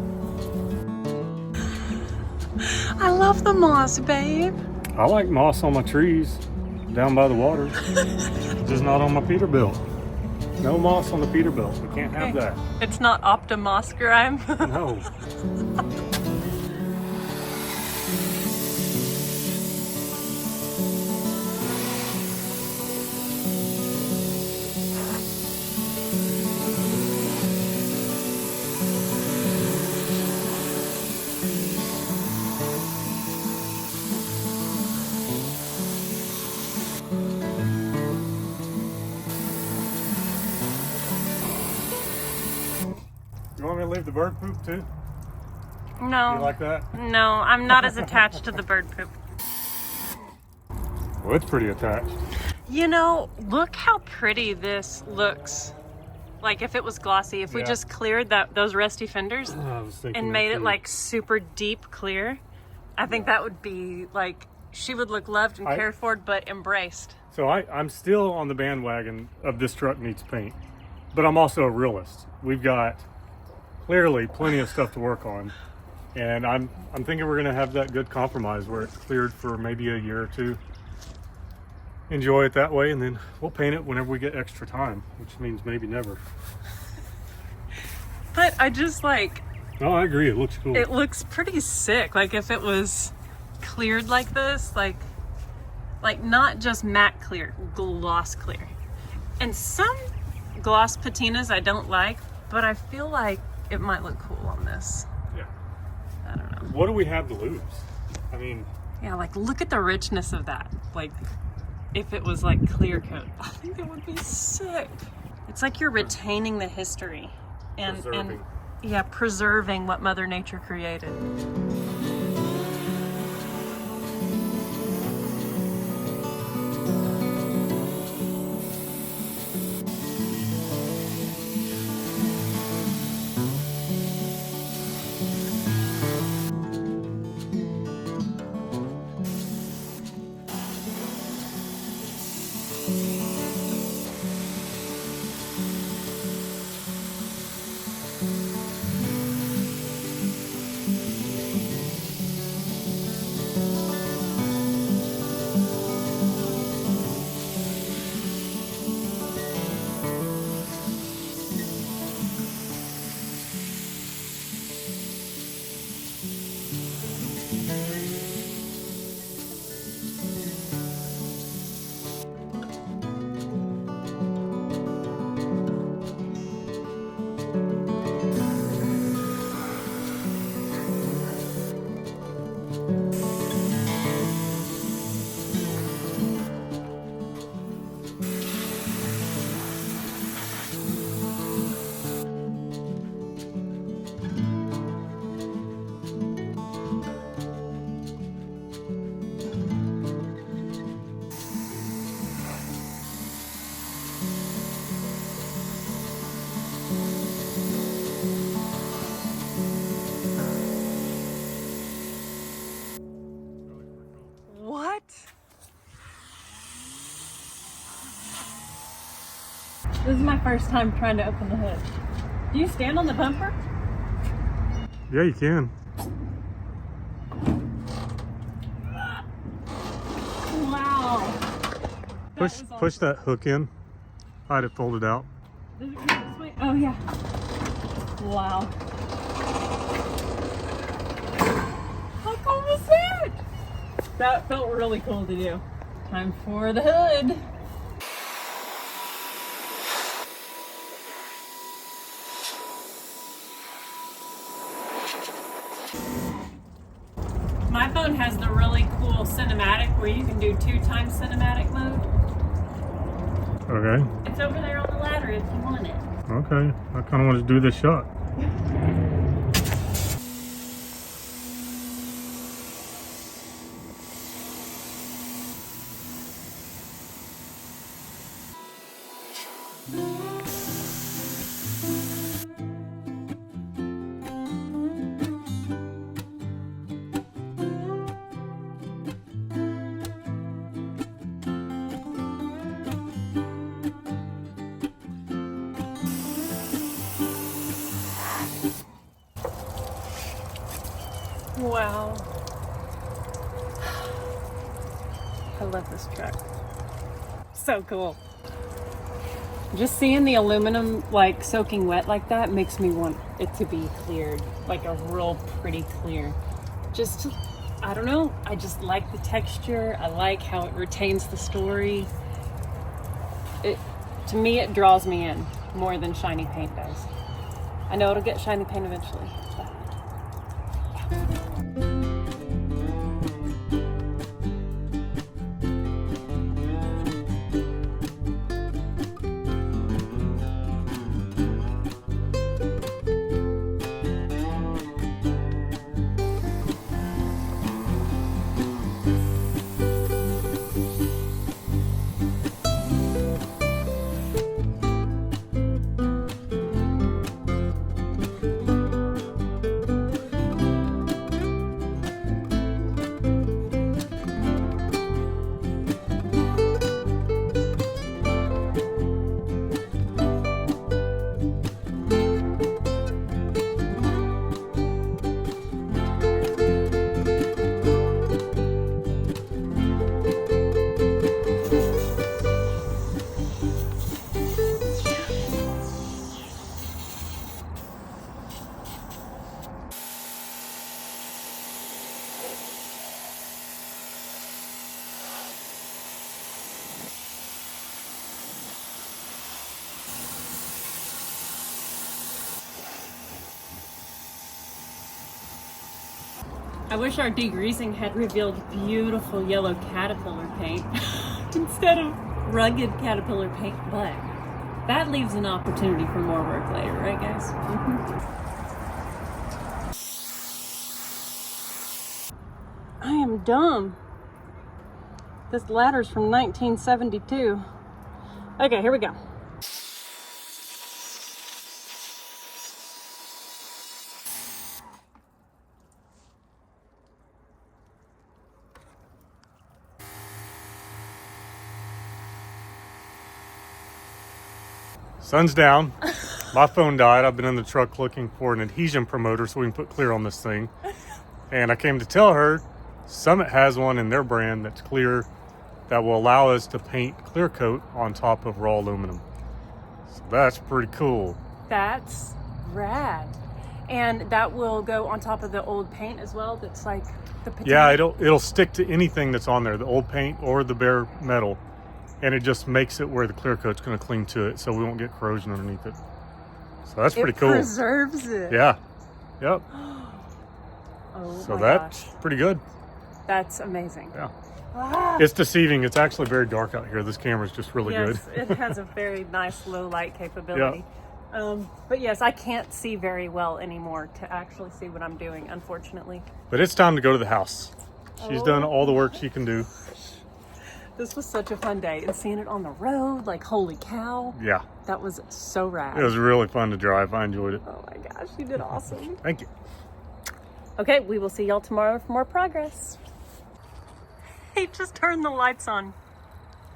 Speaker 1: I love the moss, babe.
Speaker 2: I like moss on my trees down by the water, just not on my Peterbilt. No moss on the Peterbilt. We can't have that.
Speaker 1: It's not Optimus Grime.
Speaker 2: No. You want me to leave the bird poop too?
Speaker 1: No.
Speaker 2: You like that?
Speaker 1: No, I'm not as attached to the bird poop.
Speaker 2: Well, it's pretty attached.
Speaker 1: You know, look how pretty this looks. Like if it was glossy, if we
Speaker 2: Yeah.
Speaker 1: just cleared those rusty fenders
Speaker 2: I was thinking
Speaker 1: and
Speaker 2: that
Speaker 1: made it
Speaker 2: too.
Speaker 1: like super deep clear, I think that would be like, she would look loved and cared for, but embraced.
Speaker 2: So I'm still on the bandwagon of this truck needs paint, but I'm also a realist. We've got clearly plenty of stuff to work on, and I'm thinking we're gonna have that good compromise where it's cleared for maybe a year or two. Enjoy it that way, and then we'll paint it whenever we get extra time, which means maybe never.
Speaker 1: But I just like,
Speaker 2: No, I agree. It looks cool.
Speaker 1: it looks pretty sick. Like if it was cleared like this, like not just matte clear, gloss clear. And some gloss patinas I don't like, but I feel like it might look cool on this.
Speaker 2: Yeah.
Speaker 1: I don't know.
Speaker 2: What do we have to lose? I mean,
Speaker 1: Yeah, like look at the richness of that. Like if it was like clear coat, I think it would be sick. It's like you're retaining the history and
Speaker 2: Preserving.
Speaker 1: yeah, preserving what Mother Nature created. What? This is my first time trying to open the hood. Do you stand on the bumper?
Speaker 2: yeah, you can.
Speaker 1: Wow.
Speaker 2: Push that hook in. I had it folded out.
Speaker 1: Does it go this way? Oh yeah. Wow. How cool was that? That felt really cool to do. Time for the hood. one has the really cool cinematic where you can do 2x cinematic mode.
Speaker 2: Okay.
Speaker 1: It's over there on the ladder if you want it.
Speaker 2: Okay. I kind of want to do this shot.
Speaker 1: Wow. I love this truck. So cool. Just seeing the aluminum like soaking wet like that makes me want it to be cleared, like a real pretty clear. Just to, I don't know, I just like the texture. I like how it retains the story. To me, it draws me in more than shiny paint does. I know it'll get shiny paint eventually. But I wish our degreasing had revealed beautiful yellow Caterpillar paint instead of rugged Caterpillar paint, but that leaves an opportunity for more work later, right guys? I am dumb. This ladder's from 1972. Okay, here we go.
Speaker 2: Sun's down. My phone died. I've been in the truck looking for an adhesion promoter so we can put clear on this thing. And I came to tell her Summit has one in their brand that's clear that will allow us to paint clear coat on top of raw aluminum. So that's pretty cool.
Speaker 1: That's rad. And that will go on top of the old paint as well. That's like the patina.
Speaker 2: Yeah, it'll stick to anything that's on there, the old paint or the bare metal. And it just makes it where the clear coat's going to cling to it so we won't get corrosion underneath it. So that's pretty cool.
Speaker 1: It preserves it.
Speaker 2: Yeah. Yep.
Speaker 1: Oh
Speaker 2: So
Speaker 1: my
Speaker 2: that's
Speaker 1: gosh.
Speaker 2: pretty good.
Speaker 1: That's amazing.
Speaker 2: Yeah.
Speaker 1: Ah.
Speaker 2: It's deceiving. It's actually very dark out here. This camera's just really
Speaker 1: Yes,
Speaker 2: good.
Speaker 1: it has a very nice low light capability. But yes, I can't see very well anymore to actually see what I'm doing, unfortunately.
Speaker 2: But it's time to go to the house. She's done all the work she can do.
Speaker 1: This was such a fun day, and seeing it on the road, like holy cow.
Speaker 2: Yeah.
Speaker 1: That was so rad.
Speaker 2: It was really fun to drive. I enjoyed it.
Speaker 1: Oh my gosh, you did awesome.
Speaker 2: Thank you.
Speaker 1: Okay, we will see y'all tomorrow for more progress. He just turned the lights on.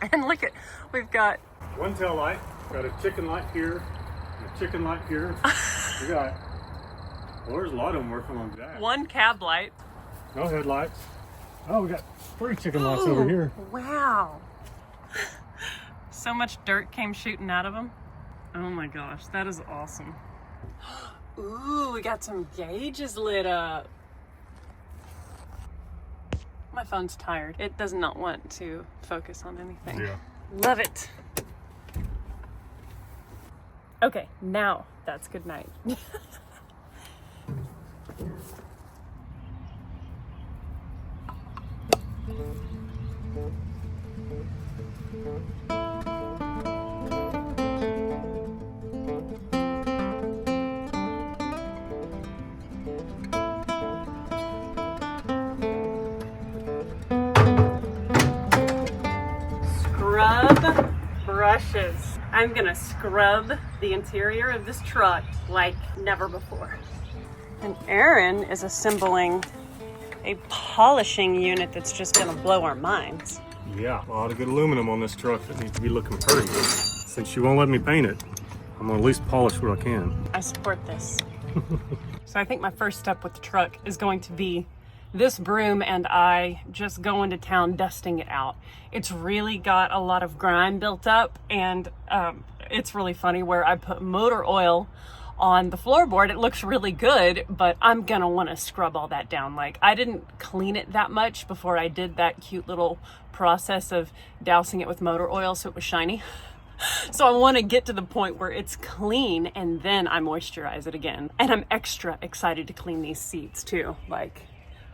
Speaker 1: And look at, we've got
Speaker 2: One tail light. Got a chicken light here. And a chicken light here. We got, well, there's a lot of them working on that.
Speaker 1: one cab light.
Speaker 2: No headlights. Oh, we got 3 chicken lights over here.
Speaker 1: Wow. So much dirt came shooting out of them. Oh my gosh, that is awesome. Ooh, we got some gauges lit up. My phone's tired. It does not want to focus on anything.
Speaker 2: Yeah.
Speaker 1: Love it. Okay, now that's good night. Scrub brushes. I'm gonna scrub the interior of this truck like never before. And Aaron is assembling a polishing unit that's just gonna blow our minds.
Speaker 2: Yeah, a lot of good aluminum on this truck that needs to be looking pretty. Since you won't let me paint it, I'm gonna at least polish what I can.
Speaker 1: I support this. So I think my first step with the truck is going to be this broom and I just going to town dusting it out. It's really got a lot of grime built up, and it's really funny where I put motor oil on the floorboard. It looks really good, but I'm gonna want to scrub all that down. Like, I didn't clean it that much before I did that cute little process of dousing it with motor oil so it was shiny. So I want to get to the point where it's clean and then I moisturize it again. And I'm extra excited to clean these seats too. Like,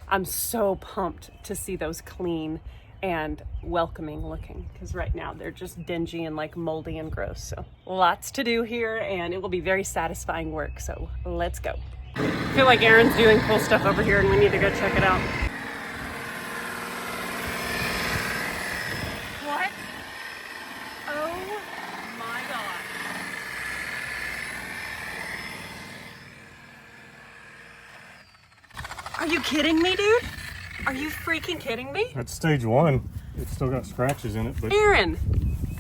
Speaker 1: I'm so pumped to see those clean and welcoming looking, because right now they're just dingy and like moldy and gross. So lots to do here, and it will be very satisfying work. So let's go. I feel like Aaron's doing cool stuff over here and we need to go check it out. What? Oh my God. Are you kidding me, dude? Are you freaking kidding me?
Speaker 2: That's stage one. It's still got scratches in it, but
Speaker 1: Aaron,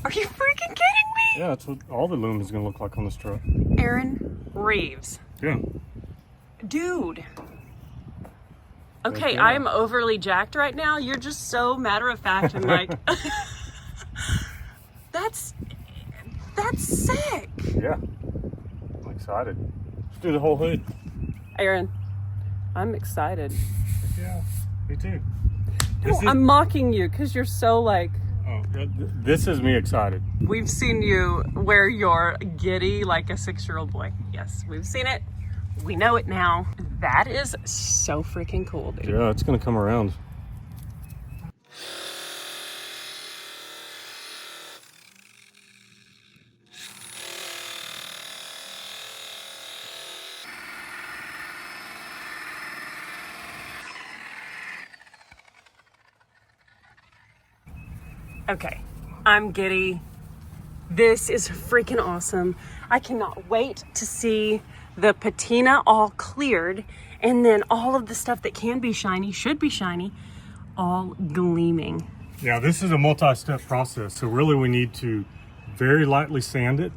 Speaker 1: are you freaking kidding me?
Speaker 2: yeah, that's what all the aluminum is gonna look like on this truck.
Speaker 1: Aaron Reeves.
Speaker 2: Yeah.
Speaker 1: Dude. Okay,
Speaker 2: Yeah.
Speaker 1: I'm overly jacked right now. You're just so matter of fact and like, that's sick.
Speaker 2: Yeah. I'm excited. Let's do the whole hood.
Speaker 1: Aaron, I'm excited.
Speaker 2: Yeah, me too.
Speaker 1: No, I'm mocking you because you're so like,
Speaker 2: Oh, this is me excited.
Speaker 1: we've seen you where you're giddy like a 6-year-old boy. Yes, we've seen it. We know it now. That is so freaking cool, dude.
Speaker 2: Yeah, it's gonna come around.
Speaker 1: Okay, I'm giddy. This is freaking awesome. I cannot wait to see the patina all cleared, and then all of the stuff that can be shiny, should be shiny, all gleaming.
Speaker 2: Yeah, this is a multi-step process. So really we need to very lightly sand it,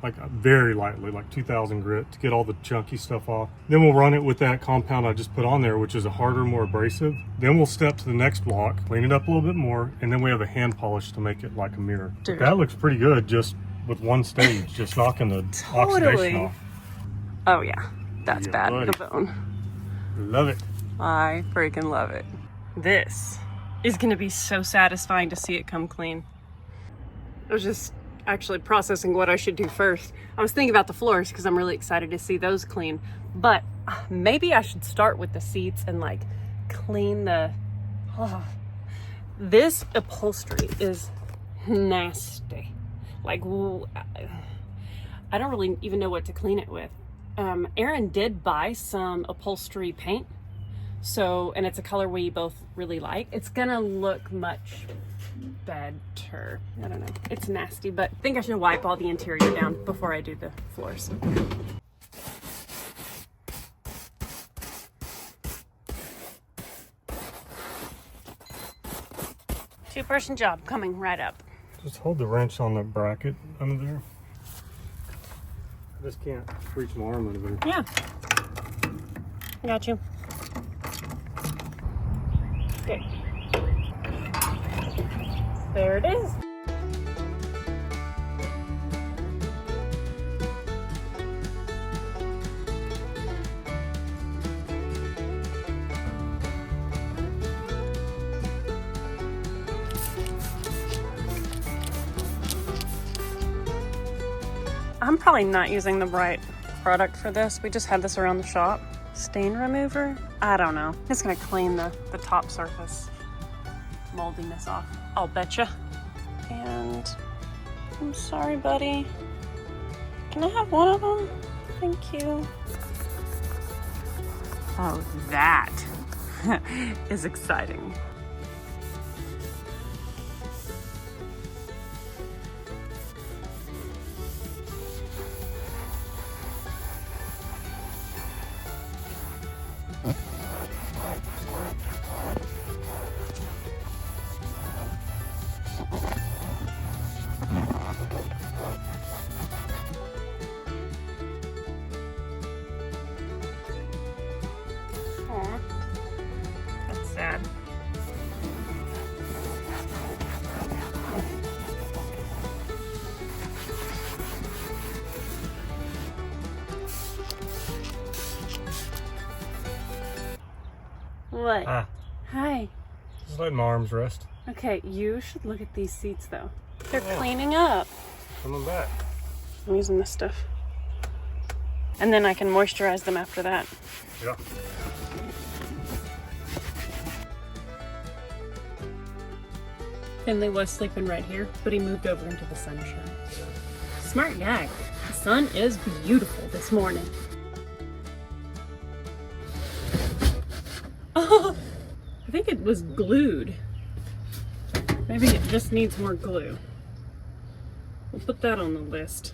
Speaker 2: like very lightly, like 2000 grit, to get all the chunky stuff off. Then we'll run it with that compound I just put on there, which is a harder, more abrasive. Then we'll step to the next block, clean it up a little bit more, and then we have a hand polish to make it like a mirror.
Speaker 1: Dude.
Speaker 2: That looks pretty good just with one stage, just knocking the oxidation off.
Speaker 1: Oh yeah, that's
Speaker 2: Yeah,
Speaker 1: bad
Speaker 2: buddy.
Speaker 1: for the bone.
Speaker 2: Love it.
Speaker 1: I freaking love it. This is gonna be so satisfying to see it come clean. I was just actually processing what I should do first. I was thinking about the floors because I'm really excited to see those clean, but maybe I should start with the seats and like clean the, this upholstery is nasty. Like, I don't really even know what to clean it with. Aaron did buy some upholstery paint, so, and it's a color we both really like. It's gonna look much better. I don't know. It's nasty, but I think I should wipe all the interior down before I do the floors. Two-person job coming right up.
Speaker 2: Just hold the wrench on the bracket under there. I just can't reach my arm under there.
Speaker 1: Yeah. Got you. Okay. There it is. I'm probably not using the right product for this. We just had this around the shop. Stain remover? I don't know. It's gonna clean the top surface. molding this off. I'll betcha. And I'm sorry, buddy. Can I have one of them? Thank you. Oh, that is exciting. Aw, that's sad. What? Hi.
Speaker 2: Just letting my arms rest.
Speaker 1: Okay, you should look at these seats though. They're cleaning up.
Speaker 2: Coming back.
Speaker 1: I'm using this stuff. And then I can moisturize them after that.
Speaker 2: Yeah.
Speaker 1: Finley was sleeping right here, but he moved over into the sunshine. Smart guy. The sun is beautiful this morning. Oh, I think it was glued. Maybe it just needs more glue. We'll put that on the list.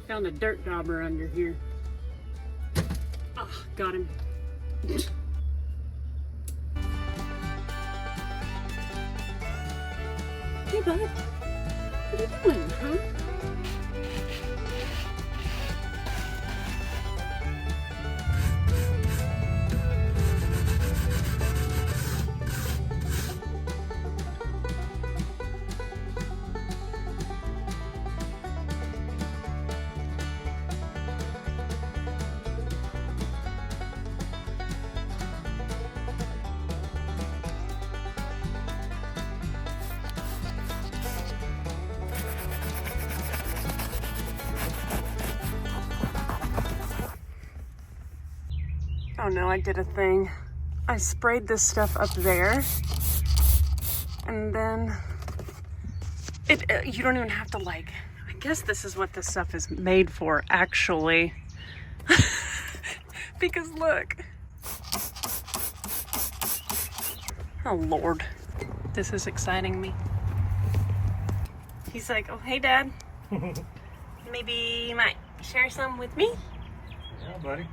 Speaker 1: Found a dirt dauber under here. Ah, got him. Hey, bud. What are you doing, huh? Oh no, I did a thing. I sprayed this stuff up there, and then you don't even have to like, I guess this is what this stuff is made for actually. Because look. Oh Lord, this is exciting me. He's like, oh hey Dad, maybe you might share some with me?
Speaker 2: Yeah, buddy.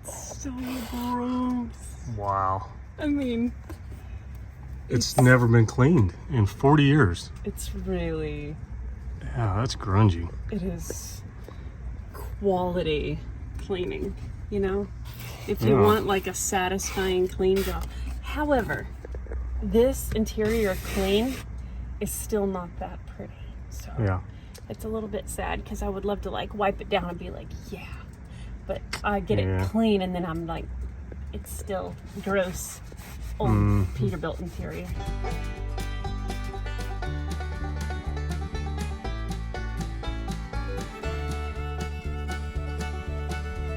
Speaker 1: So gross.
Speaker 2: Wow.
Speaker 1: I mean,
Speaker 2: It's never been cleaned in 40 years.
Speaker 1: it's really,
Speaker 2: Yeah, that's grungy.
Speaker 1: it is quality cleaning, you know? If you
Speaker 2: Yeah.
Speaker 1: want like a satisfying clean job. However, this interior clean is still not that pretty. So
Speaker 2: Yeah.
Speaker 1: it's a little bit sad because I would love to like wipe it down and be like, yeah. But I get
Speaker 2: Yeah.
Speaker 1: it clean and then I'm like, it's still gross old Peterbilt interior.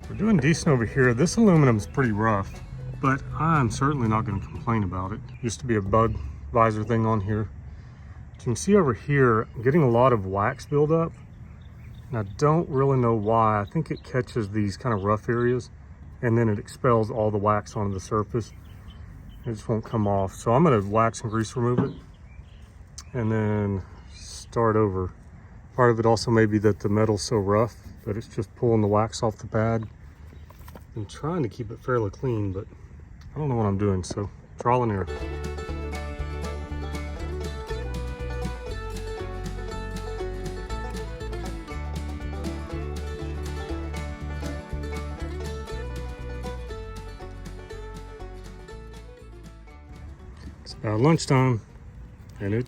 Speaker 2: We're doing decent over here. This aluminum's pretty rough, but I'm certainly not going to complain about it. Used to be a bug visor thing on here. As you can see over here, I'm getting a lot of wax buildup. And I don't really know why. I think it catches these kind of rough areas and then it expels all the wax onto the surface. It just won't come off. So I'm going to wax and grease remove it and then start over. Part of it also may be that the metal's so rough that it's just pulling the wax off the pad. I'm trying to keep it fairly clean, but I don't know what I'm doing, so trial and error. It's about lunchtime, and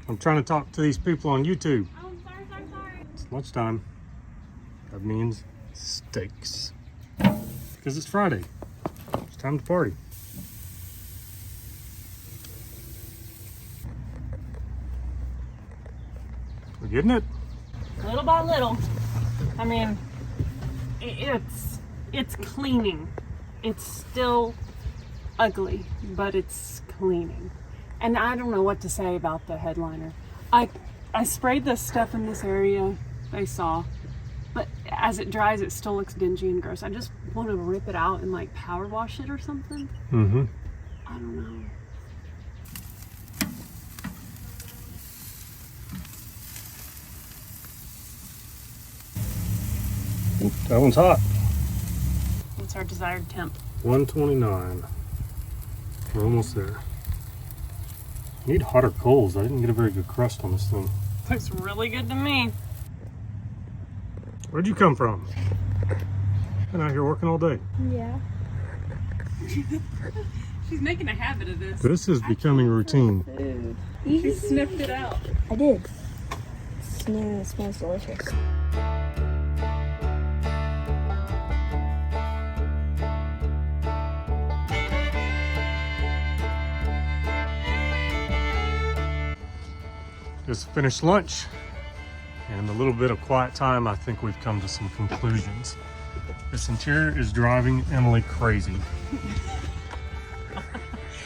Speaker 2: I'm trying to talk to these people on YouTube.
Speaker 1: Oh, I'm sorry.
Speaker 2: It's lunchtime. That means steaks. Because it's Friday. It's time to party. We're getting it.
Speaker 1: Little by little. I mean, it's cleaning. It's still ugly, but it's cleaning. And I don't know what to say about the headliner. I sprayed this stuff in this area they saw, but as it dries, it still looks dingy and gross. I just want to rip it out and like power wash it or something.
Speaker 2: Mm-hmm.
Speaker 1: I don't know.
Speaker 2: That one's hot.
Speaker 1: What's our desired temp?
Speaker 2: 129. We're almost there. Need hotter coals. I didn't get a very good crust on this thing.
Speaker 1: Looks really good to me.
Speaker 2: Where'd you come from? Been out here working all day.
Speaker 4: Yeah.
Speaker 1: She's making a habit of this.
Speaker 2: This is becoming routine.
Speaker 4: Food.
Speaker 1: She sniffed it out.
Speaker 4: I did. It smells delicious.
Speaker 2: Just finished lunch, and a little bit of quiet time, I think we've come to some conclusions. This interior is driving Emily crazy.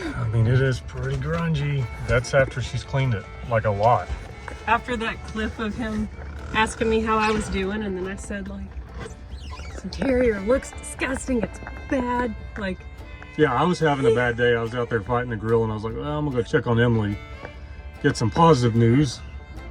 Speaker 2: I mean, it is pretty grungy. That's after she's cleaned it, like a lot.
Speaker 1: After that clip of him asking me how I was doing, and then I said, like, this interior looks disgusting, it's bad. Like,
Speaker 2: Yeah, I was having a bad day. I was out there fighting the grill, and I was like, well, I'm gonna go check on Emily, get some positive news.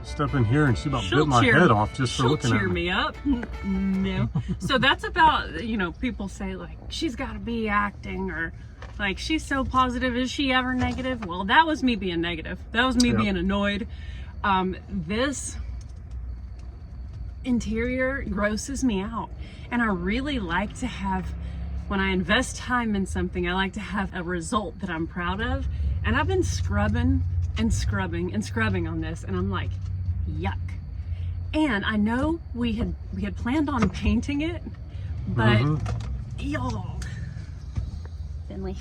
Speaker 2: Step in here, and she about bit my head off just for looking at me.
Speaker 1: She'll cheer me up. No. So that's about, you know, people say, like, she's got to be acting, or like, she's so positive. Is she ever negative? Well, that was me being negative. That was me being annoyed. This interior grosses me out. And I really like to have, when I invest time in something, I like to have a result that I'm proud of. And I've been scrubbing and scrubbing and scrubbing on this, and I'm like, yuck. And I know we had planned on painting it, but y'all, Finley,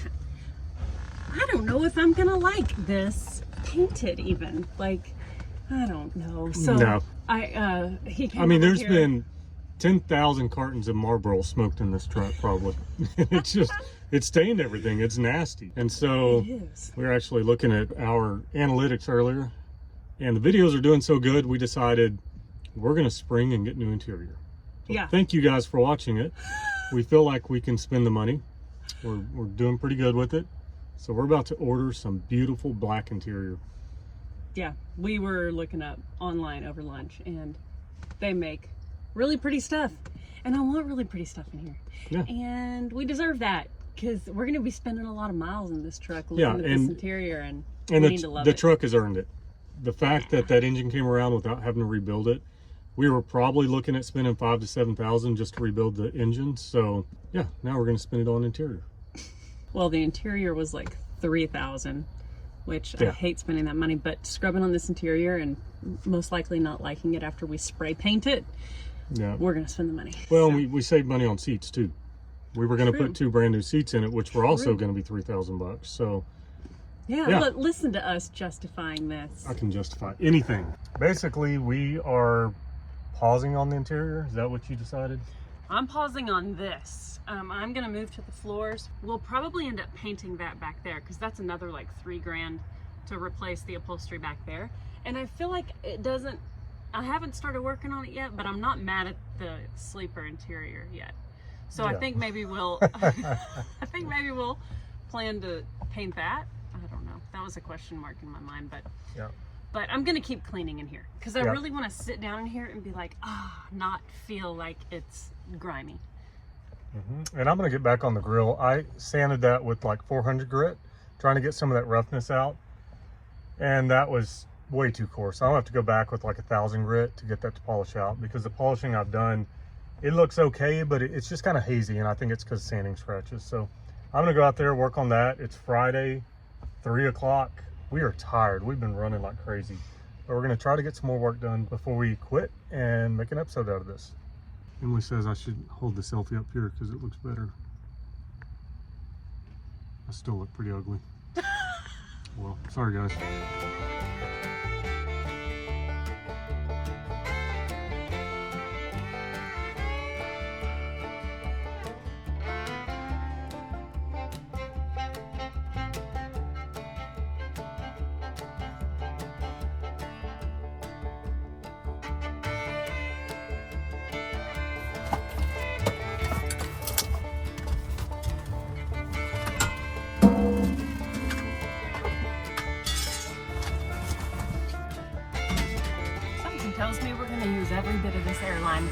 Speaker 1: I don't know if I'm gonna like this painted even. Like, I don't know. So
Speaker 2: No.
Speaker 1: he came
Speaker 2: I mean,
Speaker 1: over
Speaker 2: there's
Speaker 1: here.
Speaker 2: been 10,000 cartons of Marlboro smoked in this truck, probably. It's just, it stained everything. It's nasty. And so
Speaker 1: It is.
Speaker 2: we were actually looking at our analytics earlier, and the videos are doing so good, we decided we're going to spring and get new interior. So
Speaker 1: Yeah.
Speaker 2: thank you guys for watching it. We feel like we can spend the money. We're doing pretty good with it. So we're about to order some beautiful black interior.
Speaker 1: Yeah, we were looking up online over lunch, and they make really pretty stuff. And I want really pretty stuff in here.
Speaker 2: Yeah.
Speaker 1: And we deserve that, because we're going to be spending a lot of miles in this truck looking at this interior, and we need to love
Speaker 2: the
Speaker 1: it.
Speaker 2: truck has earned it. The fact that that engine came around without having to rebuild it, we were probably looking at spending $5,000 to $7,000 just to rebuild the engine. So yeah, now we're going to spend it on interior.
Speaker 1: Well, the interior was like $3,000, which I hate spending that money, but scrubbing on this interior and most likely not liking it after we spray paint it, we're going to spend the money.
Speaker 2: Well,
Speaker 1: So,
Speaker 2: we saved money on seats too. We were going to put 2 brand new seats in it, which were also going to be $3,000. So
Speaker 1: yeah. Listen to us justifying this.
Speaker 2: I can justify anything. Basically, we are pausing on the interior. Is that what you decided?
Speaker 1: I'm pausing on this. I'm gonna move to the floors. We'll probably end up painting that back there, because that's another like $3,000 to replace the upholstery back there. And I feel like it doesn't, I haven't started working on it yet, but I'm not mad at the sleeper interior yet. So I think maybe we'll, I think maybe we'll plan to paint that. I don't know. That was a question mark in my mind, but but I'm gonna keep cleaning in here, because I really want to sit down in here and be like, not feel like it's grimy.
Speaker 2: And I'm going to get back on the grill. I sanded that with like 400 grit, trying to get some of that roughness out, and that was way too coarse. I'll have to go back with like 1,000 grit to get that to polish out, because the polishing I've done, it looks okay, but it's just kind of hazy, and I think it's because sanding scratches. So I'm going to go out there, work on that. It's Friday, 3 o'clock. We are tired. We've been running like crazy, but we're going to try to get some more work done before we quit and make an episode out of this. Emily says I should hold the selfie up here because it looks better. I still look pretty ugly. Well, sorry guys.
Speaker 1: tells me we're gonna use every bit of this airline.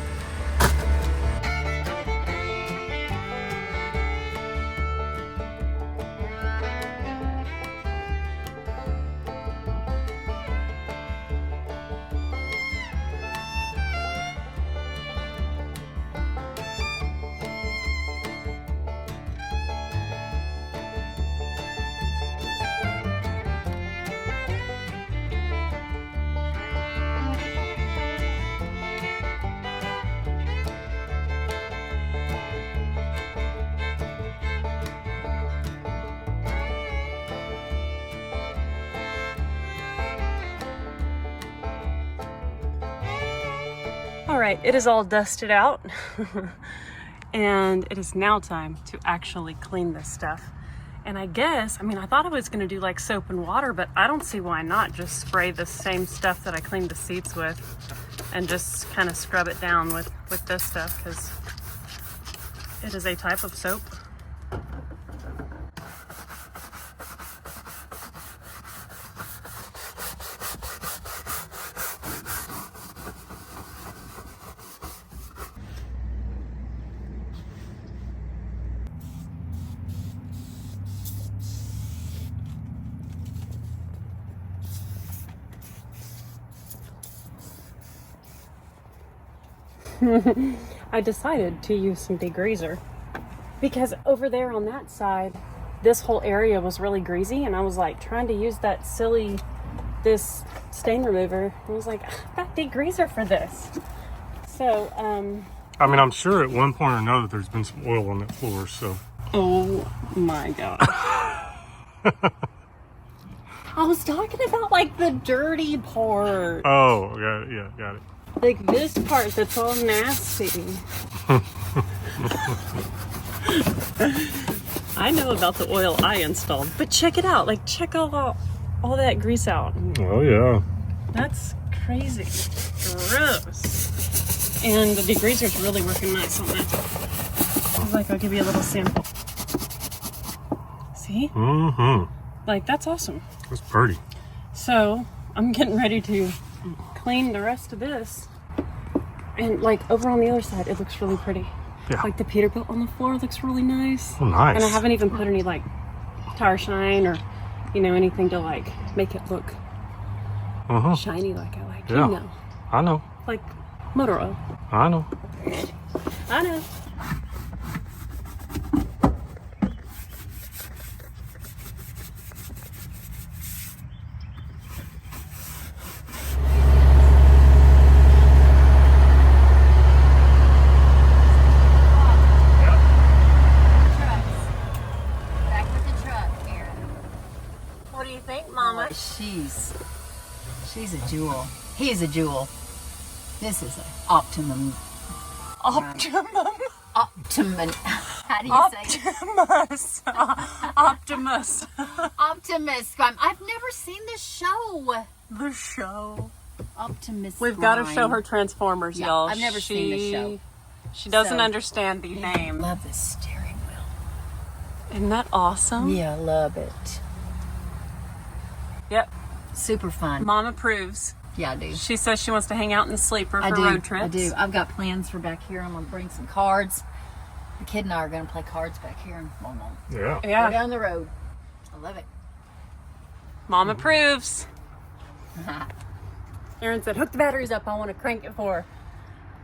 Speaker 1: All right, it is all dusted out and it is now time to actually clean this stuff. And I guess, I mean, I thought I was gonna do like soap and water, but I don't see why not just spray the same stuff that I cleaned the seats with and just kind of scrub it down with this stuff, because it is a type of soap. I decided to use some degreaser because over there on that side, this whole area was really greasy, and I was like trying to use that this stain remover. I was like, I've got degreaser for this. So,
Speaker 2: I mean, I'm sure at one point or another there's been some oil on that floor, so.
Speaker 1: Oh my God. I was talking about like the dirty part.
Speaker 2: Oh, yeah, got it.
Speaker 1: Like this part that's all nasty. I know about the oil I installed, but check it out. Like, check all that grease out.
Speaker 2: Oh, yeah.
Speaker 1: That's crazy. Gross. And the degreaser's really working nice on that. Like, I'll give you a little sample. See?
Speaker 2: Mm-hmm.
Speaker 1: Like, that's awesome.
Speaker 2: That's pretty.
Speaker 1: So, I'm getting ready to clean the rest of this. And like over on the other side, it looks really pretty.
Speaker 2: Yeah.
Speaker 1: Like the Peterbilt on the floor looks really nice.
Speaker 2: Oh, nice.
Speaker 1: And I haven't even put any like tire shine or, you know, anything to like make it look shiny like I like.
Speaker 2: Yeah.
Speaker 1: You know.
Speaker 2: I know.
Speaker 1: Like motor oil.
Speaker 2: I know.
Speaker 1: I know.
Speaker 3: She's a jewel. He's a jewel. This is an Optimum. Optimum. How do you say it?
Speaker 1: Optimus.
Speaker 3: Optimus Grime. I've never seen this show.
Speaker 1: The show.
Speaker 3: Optimus
Speaker 1: We've
Speaker 3: Grime.
Speaker 1: got to show her Transformers,
Speaker 3: Yeah,
Speaker 1: y'all.
Speaker 3: I've never seen this show.
Speaker 1: She doesn't
Speaker 3: So,
Speaker 1: understand the name.
Speaker 3: Love the steering wheel.
Speaker 1: Isn't that awesome?
Speaker 3: Yeah, love it.
Speaker 1: Yep.
Speaker 3: Super fun.
Speaker 1: Mom approves.
Speaker 3: Yeah, I do.
Speaker 1: She says she wants to hang out in the sleeper
Speaker 3: I
Speaker 1: for
Speaker 3: do.
Speaker 1: road trips.
Speaker 3: I do. I've got plans for back here. I'm gonna bring some cards. The kid and I are gonna play cards back here and
Speaker 2: Yeah.
Speaker 3: go
Speaker 1: Yeah.
Speaker 3: down the road. I love it.
Speaker 1: Mom approves. Erin said, hook the batteries up. I want to crank it for her.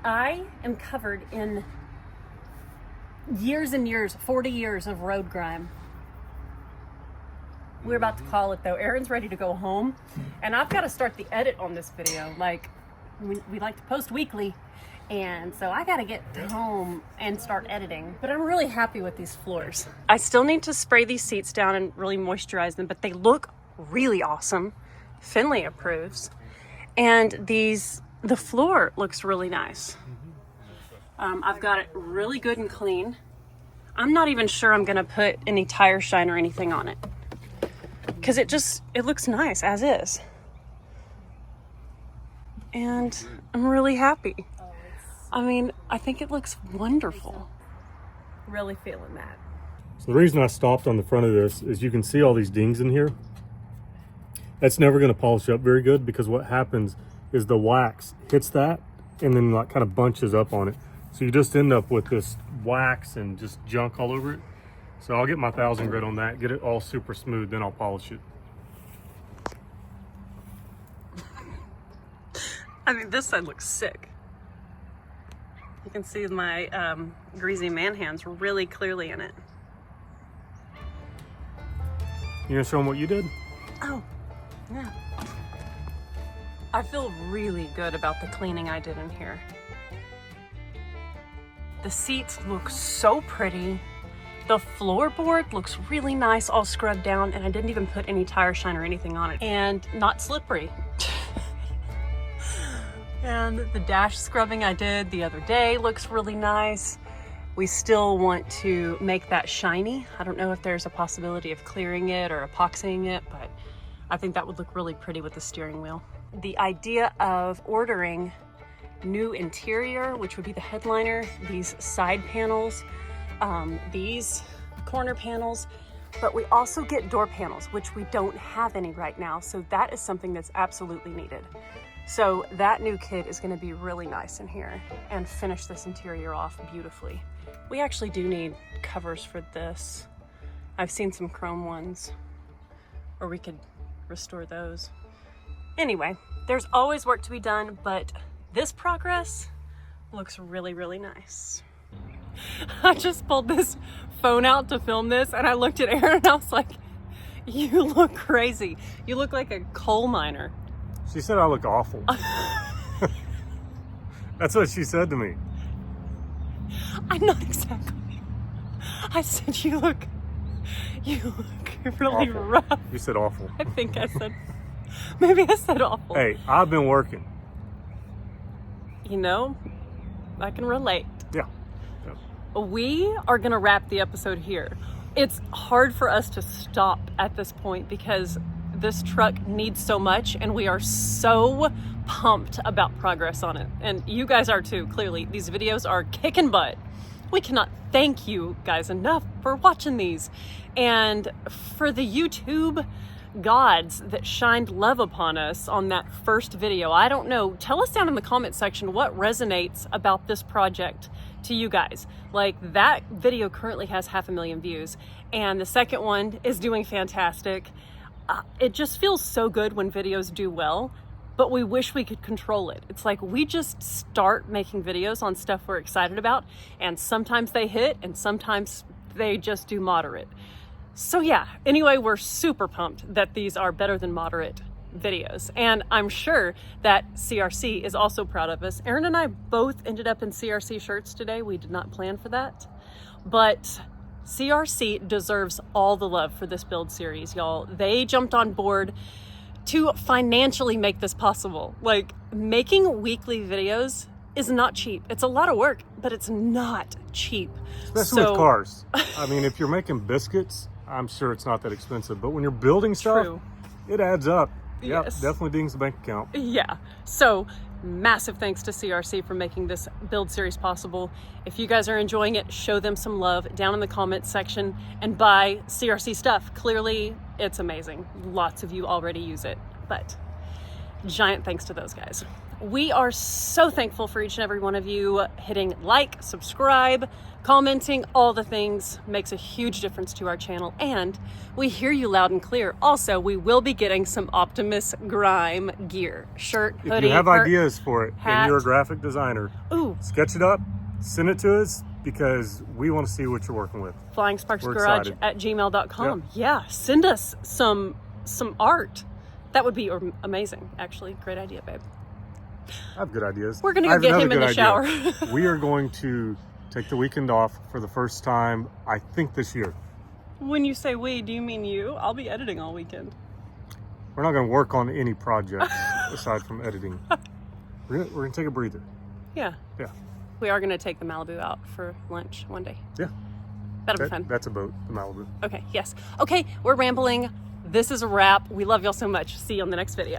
Speaker 1: I am covered in years and years, 40 years of road grime. We're about to call it though. Erin's ready to go home, and I've got to start the edit on this video. Like, we like to post weekly, and so I got to get home and start editing. But I'm really happy with these floors. I still need to spray these seats down and really moisturize them, but they look really awesome. Finley approves. And the floor looks really nice. I've got it really good and clean. I'm not even sure I'm gonna put any tire shine or anything on it, because it looks nice as is. And I'm really happy. I mean, I think it looks wonderful. Really feeling that.
Speaker 2: So the reason I stopped on the front of this is you can see all these dings in here. That's never going to polish up very good, because what happens is the wax hits that and then like kind of bunches up on it. So you just end up with this wax and just junk all over it. So I'll get my 1000 grit on that, get it all super smooth, then I'll polish it.
Speaker 1: I mean, this side looks sick. You can see my greasy man hands really clearly in it.
Speaker 2: You gonna show them what you did?
Speaker 1: Oh, yeah. I feel really good about the cleaning I did in here. The seats look so pretty. The floorboard looks really nice, all scrubbed down, and I didn't even put any tire shine or anything on it. And not slippery. And the dash scrubbing I did the other day looks really nice. We still want to make that shiny. I don't know if there's a possibility of clearing it or epoxying it, but I think that would look really pretty with the steering wheel. The idea of ordering new interior, which would be the headliner, these side panels, these corner panels, but we also get door panels, which we don't have any right now. So that is something that's absolutely needed. So that new kit is going to be really nice in here and finish this interior off beautifully. We actually do need covers for this. I've seen some chrome ones, or we could restore those. Anyway, there's always work to be done, but this progress looks really, really nice. I just pulled this phone out to film this and I looked at Aaron and I was like, you look crazy. You look like a coal miner.
Speaker 2: She said I look awful. That's what she said to me.
Speaker 1: I'm not exactly. I said you look really
Speaker 2: Awful.
Speaker 1: rough.
Speaker 2: You said awful.
Speaker 1: I think I said, maybe I said awful.
Speaker 2: Hey, I've been working.
Speaker 1: You know, I can relate.
Speaker 2: Yeah.
Speaker 1: We are gonna wrap the episode here. It's hard for us to stop at this point because this truck needs so much and we are so pumped about progress on it. And you guys are too, clearly. These videos are kicking butt. We cannot thank you guys enough for watching these. And for the YouTube gods that shined love upon us on that first video, I don't know, tell us down in the comment section what resonates about this project to you guys. Like, that video currently has 500,000 views and the second one is doing fantastic. It just feels so good when videos do well, but we wish we could control it. It's like we just start making videos on stuff we're excited about, and sometimes they hit and sometimes they just do moderate. So yeah, anyway, we're super pumped that these are better than moderate videos. And I'm sure that CRC is also proud of us. Aaron and I both ended up in CRC shirts today. We did not plan for that, but CRC deserves all the love for this build series, y'all. They jumped on board to financially make this possible. Like, making weekly videos is not cheap. It's a lot of work, but it's not cheap.
Speaker 2: Especially with cars. I mean, if you're making biscuits, I'm sure it's not that expensive, but when you're building stuff,
Speaker 1: True.
Speaker 2: It adds up. Yep,
Speaker 1: Yes.
Speaker 2: definitely dings the bank account.
Speaker 1: Yeah, so massive thanks to CRC for making this build series possible. If you guys are enjoying it, show them some love down in the comments section and buy CRC stuff. Clearly, it's amazing. Lots of you already use it, but giant thanks to those guys. We are so thankful for each and every one of you hitting like, subscribe, commenting, all the things makes a huge difference to our channel, and we hear you loud and clear. Also, we will be getting some Optimus Grime gear, shirt, hoodie,
Speaker 2: If you have
Speaker 1: merch,
Speaker 2: ideas for it
Speaker 1: hat.
Speaker 2: and you're a graphic designer,
Speaker 1: Ooh,
Speaker 2: sketch it up, send it to us because we want to see what you're working with.
Speaker 1: flyingsparksgarage at gmail.com.
Speaker 2: Yep.
Speaker 1: Yeah, send us some art. That would be amazing, actually. Great idea, babe.
Speaker 2: I have good ideas.
Speaker 1: We're gonna
Speaker 2: I have
Speaker 1: get
Speaker 2: another
Speaker 1: him in
Speaker 2: good
Speaker 1: the shower.
Speaker 2: idea. We are going to take the weekend off for the first time, I think, this year.
Speaker 1: When you say we, do you mean you? I'll be editing all weekend.
Speaker 2: We're not going to work on any projects aside from editing. We're gonna take a breather.
Speaker 1: Yeah.
Speaker 2: Yeah.
Speaker 1: We are gonna take the Malibu out for lunch one day.
Speaker 2: Yeah.
Speaker 1: That'll be fun.
Speaker 2: That's a boat, the Malibu.
Speaker 1: Okay, yes. Okay, we're rambling. This is a wrap. We love y'all so much. See you on the next video.